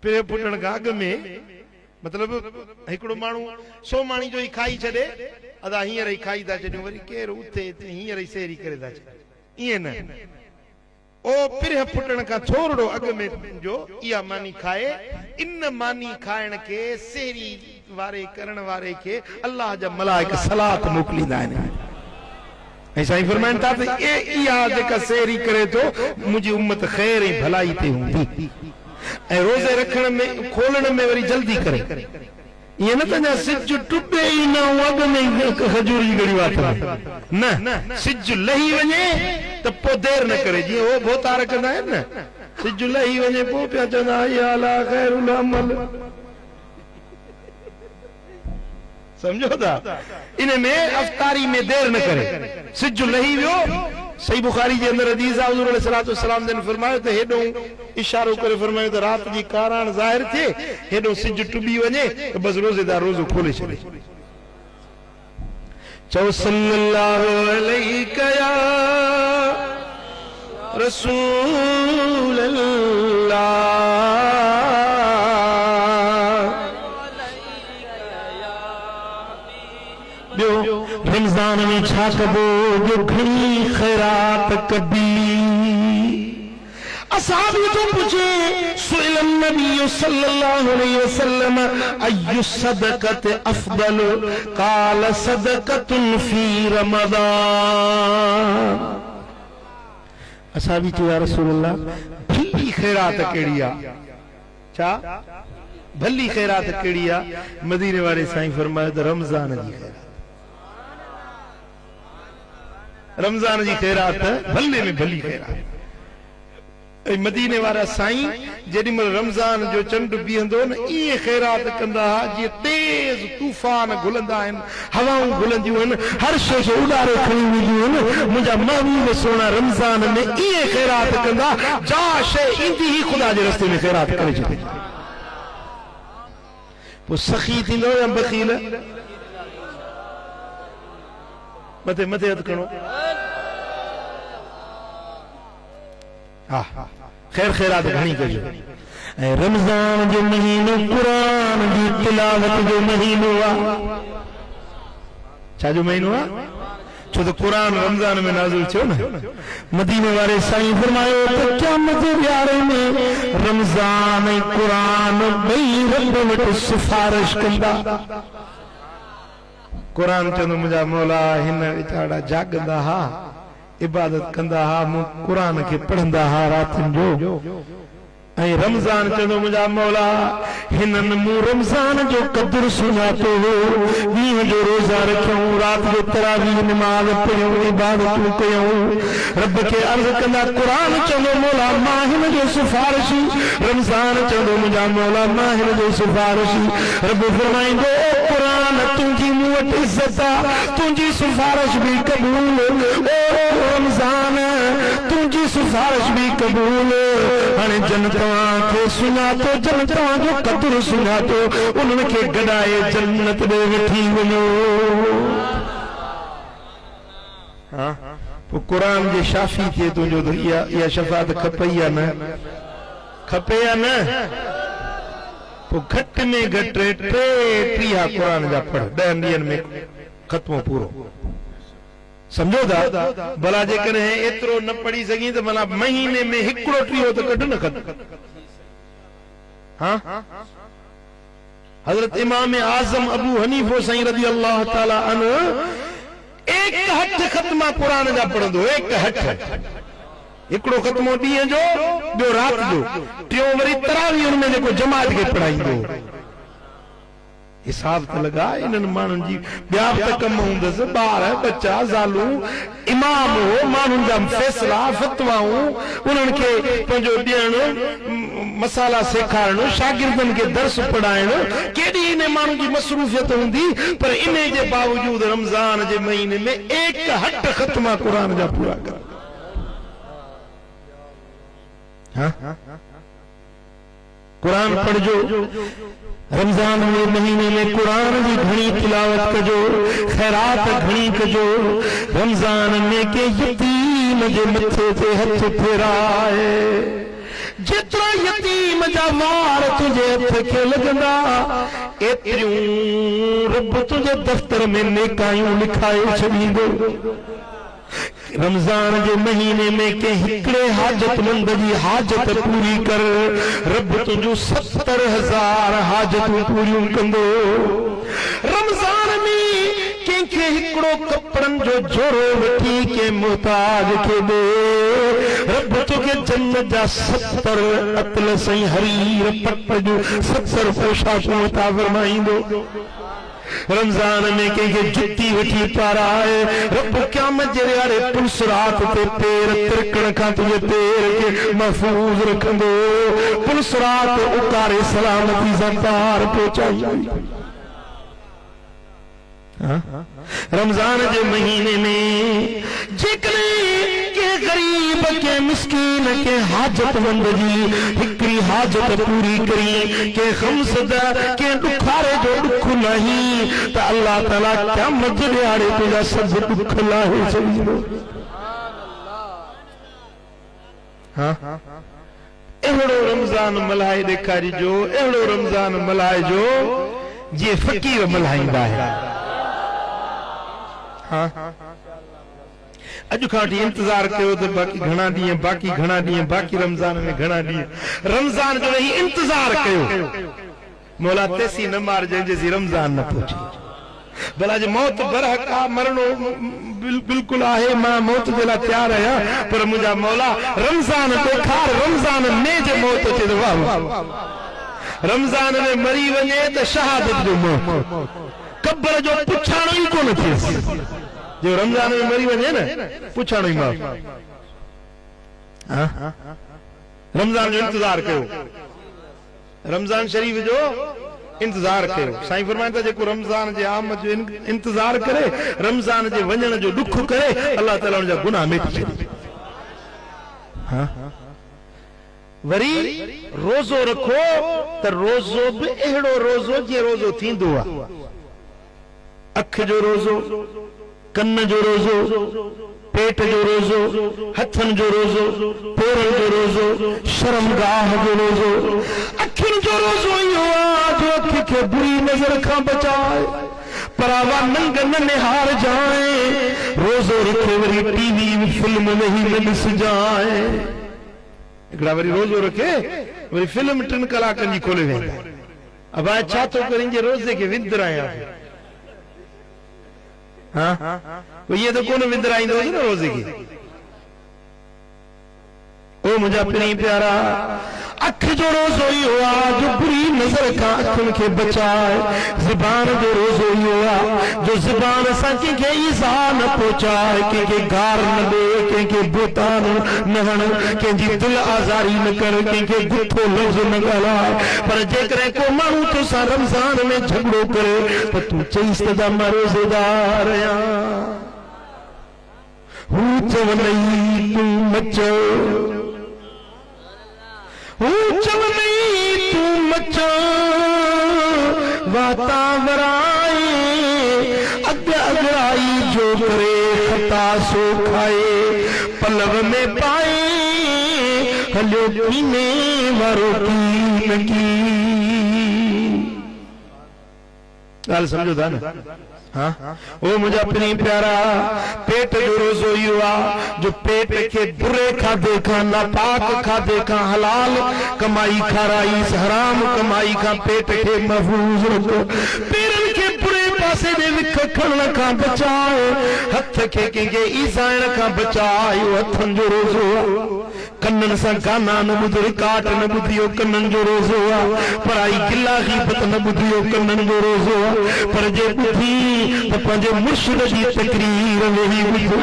पहिरियों फुटण खां अॻु में मतलब हिकिड़ो माण्हू 100 माणी जो ही खाई छॾे अदा हींअर ई खाई था छॾियूं वरी केरु उथे हींअर ई सहरी करे था छॾे ईअं न ओ पिरह फुटण खां थोरो अॻु में जो इहा मानी खाए इन मानी खाइण खे सहरी वारे करण वारे खे अल्लाह जा मलाइक सलात मोकिलींदा आहिनि ऐं साईं फरमाइनि था त इहा जेका सहरी करे थो मुंहिंजी उम्मत ख़ैर ऐं भलाई ते हूंदी ऐं रोज़े रखण में खोलण में वरी जल्दी करे ईअं न त सिज टुटे ई न अॻु में खजूर जी घड़ी वात न सिज लही वञे त पोइ देर न करे जीअं उहो भोतार कंदा आहिनि न सिज लही वञे पोइ पिया चवंदा या ला ख़ैरुल अमल समझो था इन में अफ्तारी में देर न करे सिज लही वियो सही बुखारी जे अंदर हदीस आहे हुज़ूर अलैहि सलाम ने फरमायो त हेॾो इशारो करे फरमायो त रात जी काराण ज़ाहिर थिए हेॾो सिज टुबी वञे त बस रोज़ेदार रोज़ो खोले छॾे चओ सल्लल्लाहु अलैहि या रसूल अल्लाह रमज़ान में छा कबो जो घणी खैरात कबी असहाबी तो पूछे सुइल नबी सल्लल्लाहु अलैहि वसल्लम अय्यु सदक़त अफदल काल सदक़तुन फी रमज़ान असहाबी तो या रसूल अल्लाह भली खैरात केड़ी आ छा भली खैरात केड़ी आ मदीने वाले साईं फरमायो त रमज़ान जी खैरात रमज़ान जी खैरात भले में भली खैरात मदीने वारा साईं जेॾीमहिल रमज़ान जो चंड बीहंदो न ईअं खैरात कंदा जीअं तेज़ तूफ़ान घुलंदा आहिनि हवाऊं घुलंदियूं आहिनि हर शइ खे उॾारे खणी वेंदियूं आहिनि मुंहिंजा महबूब सोना रमज़ान में ईअं खैरात कंदा जा शइ ईंदी ई ख़ुदा जे रस्ते में खैरात करे छॾे पोइ सखी थींदो या बख़ील मथे मथे हथ खणो हा खैर खैरात घणी कजो ऐं रमज़ान जो महीनो क़ुरान जी तिलावत जो महीनो आहे छा जो महीनो आहे छो त क़ुरान रमज़ान में नाज़िल थियो न मदीने वारे साईं फरमायो त क़यामत जे ॾियारे में रमज़ान ऐं क़ुरान ॿई रब वटि सिफारिश कंदा क़ुरान चवंदो मुंहिंजा मौला हिन वीचारा जाॻंदा हा इबादत कंदा हा मूं क़ुरान खे पढ़ंदा हा रातिनि जो ऐं रमज़ान चवंदो मुंहिंजा मौला हिननि मूं रमज़ान जो क़दुरु सुञातो हो ॾींहं जो रोज़ा रखियऊं राति जो तरावीह नमाज़ पढ़ियूं इबादतूं कयूं रब खे अर्ज़ कंदा क़ुरान चवंदो मौला मां हिन जो सिफारिशी रमज़ान चवंदो मुंहिंजा मौला मां हिन जो सिफारिशी रब फरमाईंदो ओ क़ुरान तुंहिंजी मूं वटि इज़त आहे तुंहिंजी सिफारिश बि क़बूल ओ रमज़ान तुंहिंजी सिफारिश भी कबूल हाणे जन तव्हां खे सुञातो जन तव्हां जो क़दुरु सुञातो उन्हनि खे गॾाए जन्नत ॾे वठी वञो पोइ क़ुरान जे शाफ़ी थिए तुंहिंजो त इहा शफ़ाअत खपे या न खपे या न पोइ घटि में घटि 3 क़ुरान जा पढ़ 10 ॾींहनि में ख़त्मो पूरो समझो था भला जेकॾहिं एतिरो न पढ़ी सघी त भला महीने में हिकिड़ो टीहो त कढ न ख़त्म हाँ हज़रत इमाम आज़म अबू हनीफो साईं रज़ी अल्लाह ताला अन्हु एक हथ ख़त्मा क़ुरान जा पढ़ंदो एक हथ हिकिड़ो ख़त्मो ॾींहं जो ॿियो राति जो टियों वरी तरावी हुन में जेको जमात खे पढ़ाईंदो हिसाब त लगा इन्हनि माण्हुनि जी ॿिया बि त कम हूंदसि ॿार बच्चा ज़ालू इमाम हो माण्हुनि जा फैसला फतवाऊं उन्हनि खे पंहिंजो ॾियणु मसाला सेखारणु शागिर्दनि खे दर्स पढ़ाइणु केॾी इन माण्हुनि जी मसरूफ़ियत हूंदी पर इन जे बावजूद रमज़ान जे महीने में एक हट ख़त्मा क़ुरान जा पूरा कर कुरान पढ़जो रमजान में महीने में कुरान की घणी तिलावत कजो खैरात घणी कजो रमजान में के यतीम जे मथे ते हथ फेराए जितना यतीम जा वार तुझे हथ के लगंदा एतिरियूं रब तुझे दफ्तर में नेकायूं लिखाए छॾींदो रमजान के महीने में के हिकड़े हाजतमंद जी हाजत पूरी कर रब तुझो 70,000 हाजतूं पूरियूं कंदो रमजान में कंहिंखे हिकड़ो कपड़न जो जोड़ो वठी के मोहताज खे दे रब तोखे जन्नत जा 70 अतल सही हरीर पट जो 70 पोशाकूं अता फरमाईंदो रमजान में कंहिंखे जुती वठी पाराए रब क़यामत जे ॾियारे पुलसरात ते पैर तिरकण खां तुंहिंजे पैर खे महफूज़ रखंदो पुलसरात उकारे सलामती सां पार पहुचाईंदो रमजान के महीने में जेकॾहिं के गरीब के मिस्कीन के हाजतमंद जी हिकड़ी हाजत पूरी करी के खमसद के दुखारे जो दुख नहीं तो अल्लाह ताला क़यामत जे ॾियारे तुझा सब दुख लाहे छॾींदो अहिड़ो रमज़ान मल्हाए ॾेखारिजो अहिड़ो रमज़ान मल्हाइजो जीअं फ़क़ीर मल्हाईंदा आहिनि अज खाटी इंतजार कयो तो बाकी घना ॾींहं बाकी रमजान में घना ॾींहं रमजान जो ही इंतजार कयो मौला तेसी न मार जंहिंजे रमजान न पहुचे भला जे मौत बरहक मरणो बिल्कुल आहे मां मौत जे लाइ तैयार आहियां पर मुंहिंजा मौला रमजान ॾेखार रमजान में जे मौत अचे तो वाह रमजान में मरी वञे तो शहादत जो मौत कब्र जो पुछाणो ही कोन थिएसि जो रमजान में मरी वञे न पुछाणो ही माफ़ रमजान जो इंतजार कयो रमजान शरीफ जो इंतजार कयो साईं फरमाइनि था जेको रमजान जे आमद जो इंतजार करे रमजान जे वञण जो दुख करे अल्लाह ताला उन जा गुनाह मिटी छॾे वरी रोज़ो रखो त रोज़ो भी अहिड़ो रोज़ो जीअं रोज़ो थींदो आहे अख जो रोज़ो कन जो रोज़ो पेट जो रोज़ो हथन जो रोज़ो पेरन जो रोज़ो शर्मगाह जो रोज़ो अखिन जो रोज़ो इहो आहे जो अखि खे बुरी नज़र खां बचाए परावा नंग न निहार जाए रोज़ो रखे वरी टीवी फिल्म नहीं न ॾिस जाए हिकिड़ा वरी रोज़ो रखे वरी फिल्म 3 कलाकनि जी खोले वेंदा अब छा थो करे जे रोज़े खे विंदरायां ये तो कौन विंदराईंदो न रोज़े खे ओ मुंहिंजा प्री प्यारा अख जो रोज़ो इहो आहे जो बुरी नज़र खां अखियुनि खे बचाए ज़ुबान जो रोज़ो इहो आहे जो ज़ुबान सां कंहिंखे ईज़ा न पहुचाए कंहिंखे गार न ॾे कंहिंखे बोतान न हण कंहिंजी दिलि आज़ारी न कर कंहिंखे गुथो लफ़्ज़ न ॻाल्हाए पर जेकॾहिं को माण्हू तोसां रमज़ान में झगड़ो करे त तूं चईसि त मां रोज़ेदार आहियां हू चवनई तू मचो हू चवनई तू मचो वातावराए अग अगराई जो करे खता सो खाए पलव में पाए हलो कीने वारो की नकी गाल समझो था ना हाँ ओ मुझा प्री प्यारा पेट जो रोज़ो युवा जो पेट के बुरे खाधे खा नापाक खाधे खा हलाल कमाई खाराई हराम कमाई खा पेट के महफूज रखो पेरन के बुरे पासे दे विख खणन का बचाओ हथ के के ईसाइण का बचाओ हथन जो रोज़ो कन्नन सा गाना न बुधो काट न बुधियो कन्नन जो रोज़ो पराई गिला गीबत न बुधियो कन्नन जो रोज़ो पर जे बुधी तो पंजे मुर्शिद जी तकरीर वही बुधो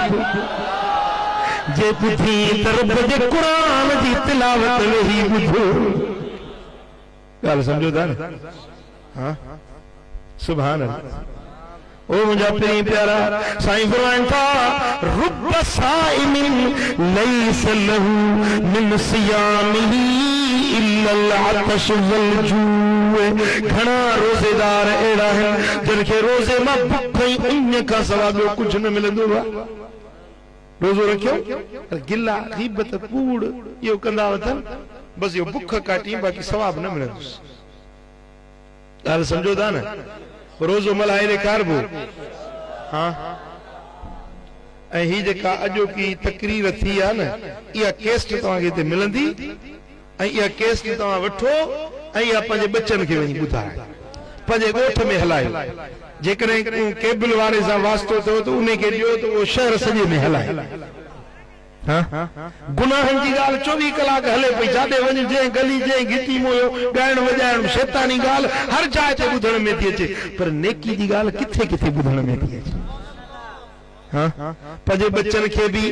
जे बुधी तरब जे कुरान जी तिलावत वही बुधो गाल समझो था ना हाँ सुभान अल्लाह ओ मुझा प्यारा साईं फरमाइन था रुब साइमिन लैस लहू मिन सियामिही इल्लल अतश वल जूए घणा रोजेदार अहिड़ा आहिनि जिनखे रोज़े मां बुख ऐं उञ खां सवाइ ॿियो कुझु न मिलंदो आहे रोज़ो रखियो गिला गीबत कूड़ इहो कंदा वठनि बसि इहो बुख काटी बाक़ी सवाब न मिलंदुसि ॻाल्हि सम्झो था न रोज़ो मल्हाए ॾेखारबो हाँ ऐं ही जेका अॼोकी तकरीर थी आहे न इहा केस्ट तव्हांखे हिते मिलंदी ऐं इहा केस्ट तव्हां वठो ऐं इहा पंहिंजे बच्चनि खे वञी ॿुधाए पंहिंजे ॻोठ में हलायो जेकॾहिं केबल वारे सां वास्तो थियो त उन खे ॾियो त उहो शहर सॼे में हलाए गुनाहनि जी ॻाल्हि 24 कलाक हले पई जाॾे वञ जंहिं गली जंहिं घिटी मोयो ॻाइण वॼाइण शैतानी ॻाल्हि हर जाइ ते ॿुधण में थी अचे पर नेकी जी ॻाल्हि किथे किथे ॿुधण में थी अचे पंहिंजे बच्चनि खे बि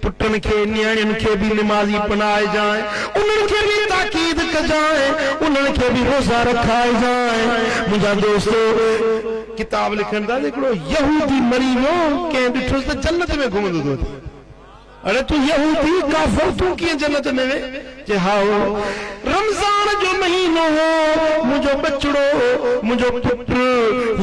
पुटनि खे न्याणियुनि खे बि निमाज़ी बनाइजांइ उन्हनि खे बि ताकीद कजांइ उन्हनि खे बि रोज़ा रखाइजांइ मुंहिंजा दोस्तो किताब लिखनि था हिकिड़ो यहूदी मरी वियो कंहिं ॾिठोसि त जन्नत में घुमंदो थो अरे तू यहूदी काफिर तू कीअं जन्नत में वे जे हाओ रमज़ान जो महीनो हो मुझो बचड़ो मुझो पुत्र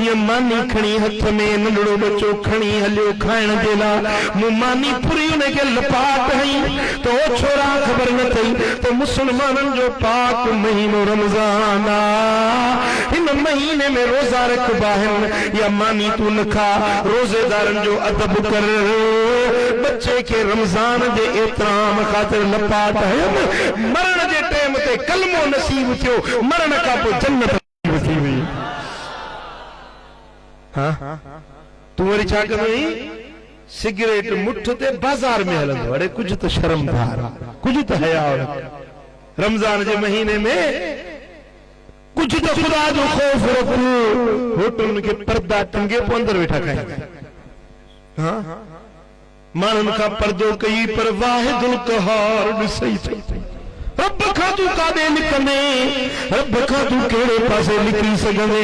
ये मानी खणी हथ में नंढड़ो बच्चो खणी हलियो खाइण जे लाइ मूं मानी पूरी उन खे लपाट हई तो छोरा ख़बर न थई तो मुसलमाननि जो पाक महीनो रमज़ान आ इन महीने में रोज़ा रखबा आहिनि या मानी तू न खा रोज़ेदारनि जो अदब कर बच्चे के रमज़ान जे एतराम ख़ातिर लपाट हयम मरण जे टाइम ते कलमो नसीब थियो मरण खां पोइ जन्नत नसीब थी वई हां तू वरी छा कंदई सिगरेट मुठ ते बाजार में हलंदो अरे कुछ तो शर्मदार कुछ तो हया रमज़ान जे महीने में कुछ तो खुदा जो खौफ रखो होटल के पर्दा टंगे पो अंदर वेठा खाए हां मानन का पर्दो कई पर वाहिदुल कहर ॾिसई रब खां तू काॾे निकने रब खां तू कहिड़े पासे निकिरी सघंदे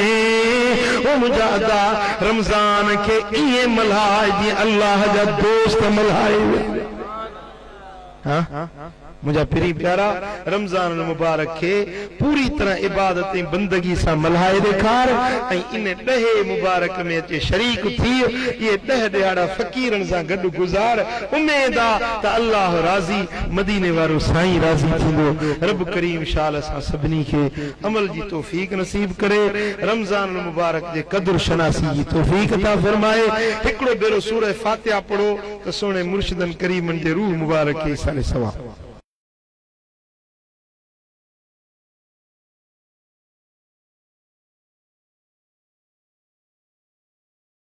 ओ मुंहिंजा अदा रमज़ान खे ईअं मल्हाए जीअं अल्लाह जा दोस्त मल्हाए हां मुझा प्री प्यारा रमज़ान मुबारक के पूरी तरह इबादत बंदगी सा मल्हाए ॾेखार ऐं इन 10 मुबारक में अचे शरीक थी ये 10 ॾियारा फ़कीरनि सां गॾु गुज़ार उम्मीद आ त अल्लाह राज़ी मदीने वारो साईं राज़ी थींदो रब करीम शाल सां सभिनी खे अमल जी तौफीक नसीब करे रमज़ान मुबारक जे क़द्र शनासी जी तौफीक अता फरमाए हिकिड़ो भेरो सूरह फातिहा पढ़ो त सोने मुर्शिदन करीमन जे रूह मुबारक खे साले सवाब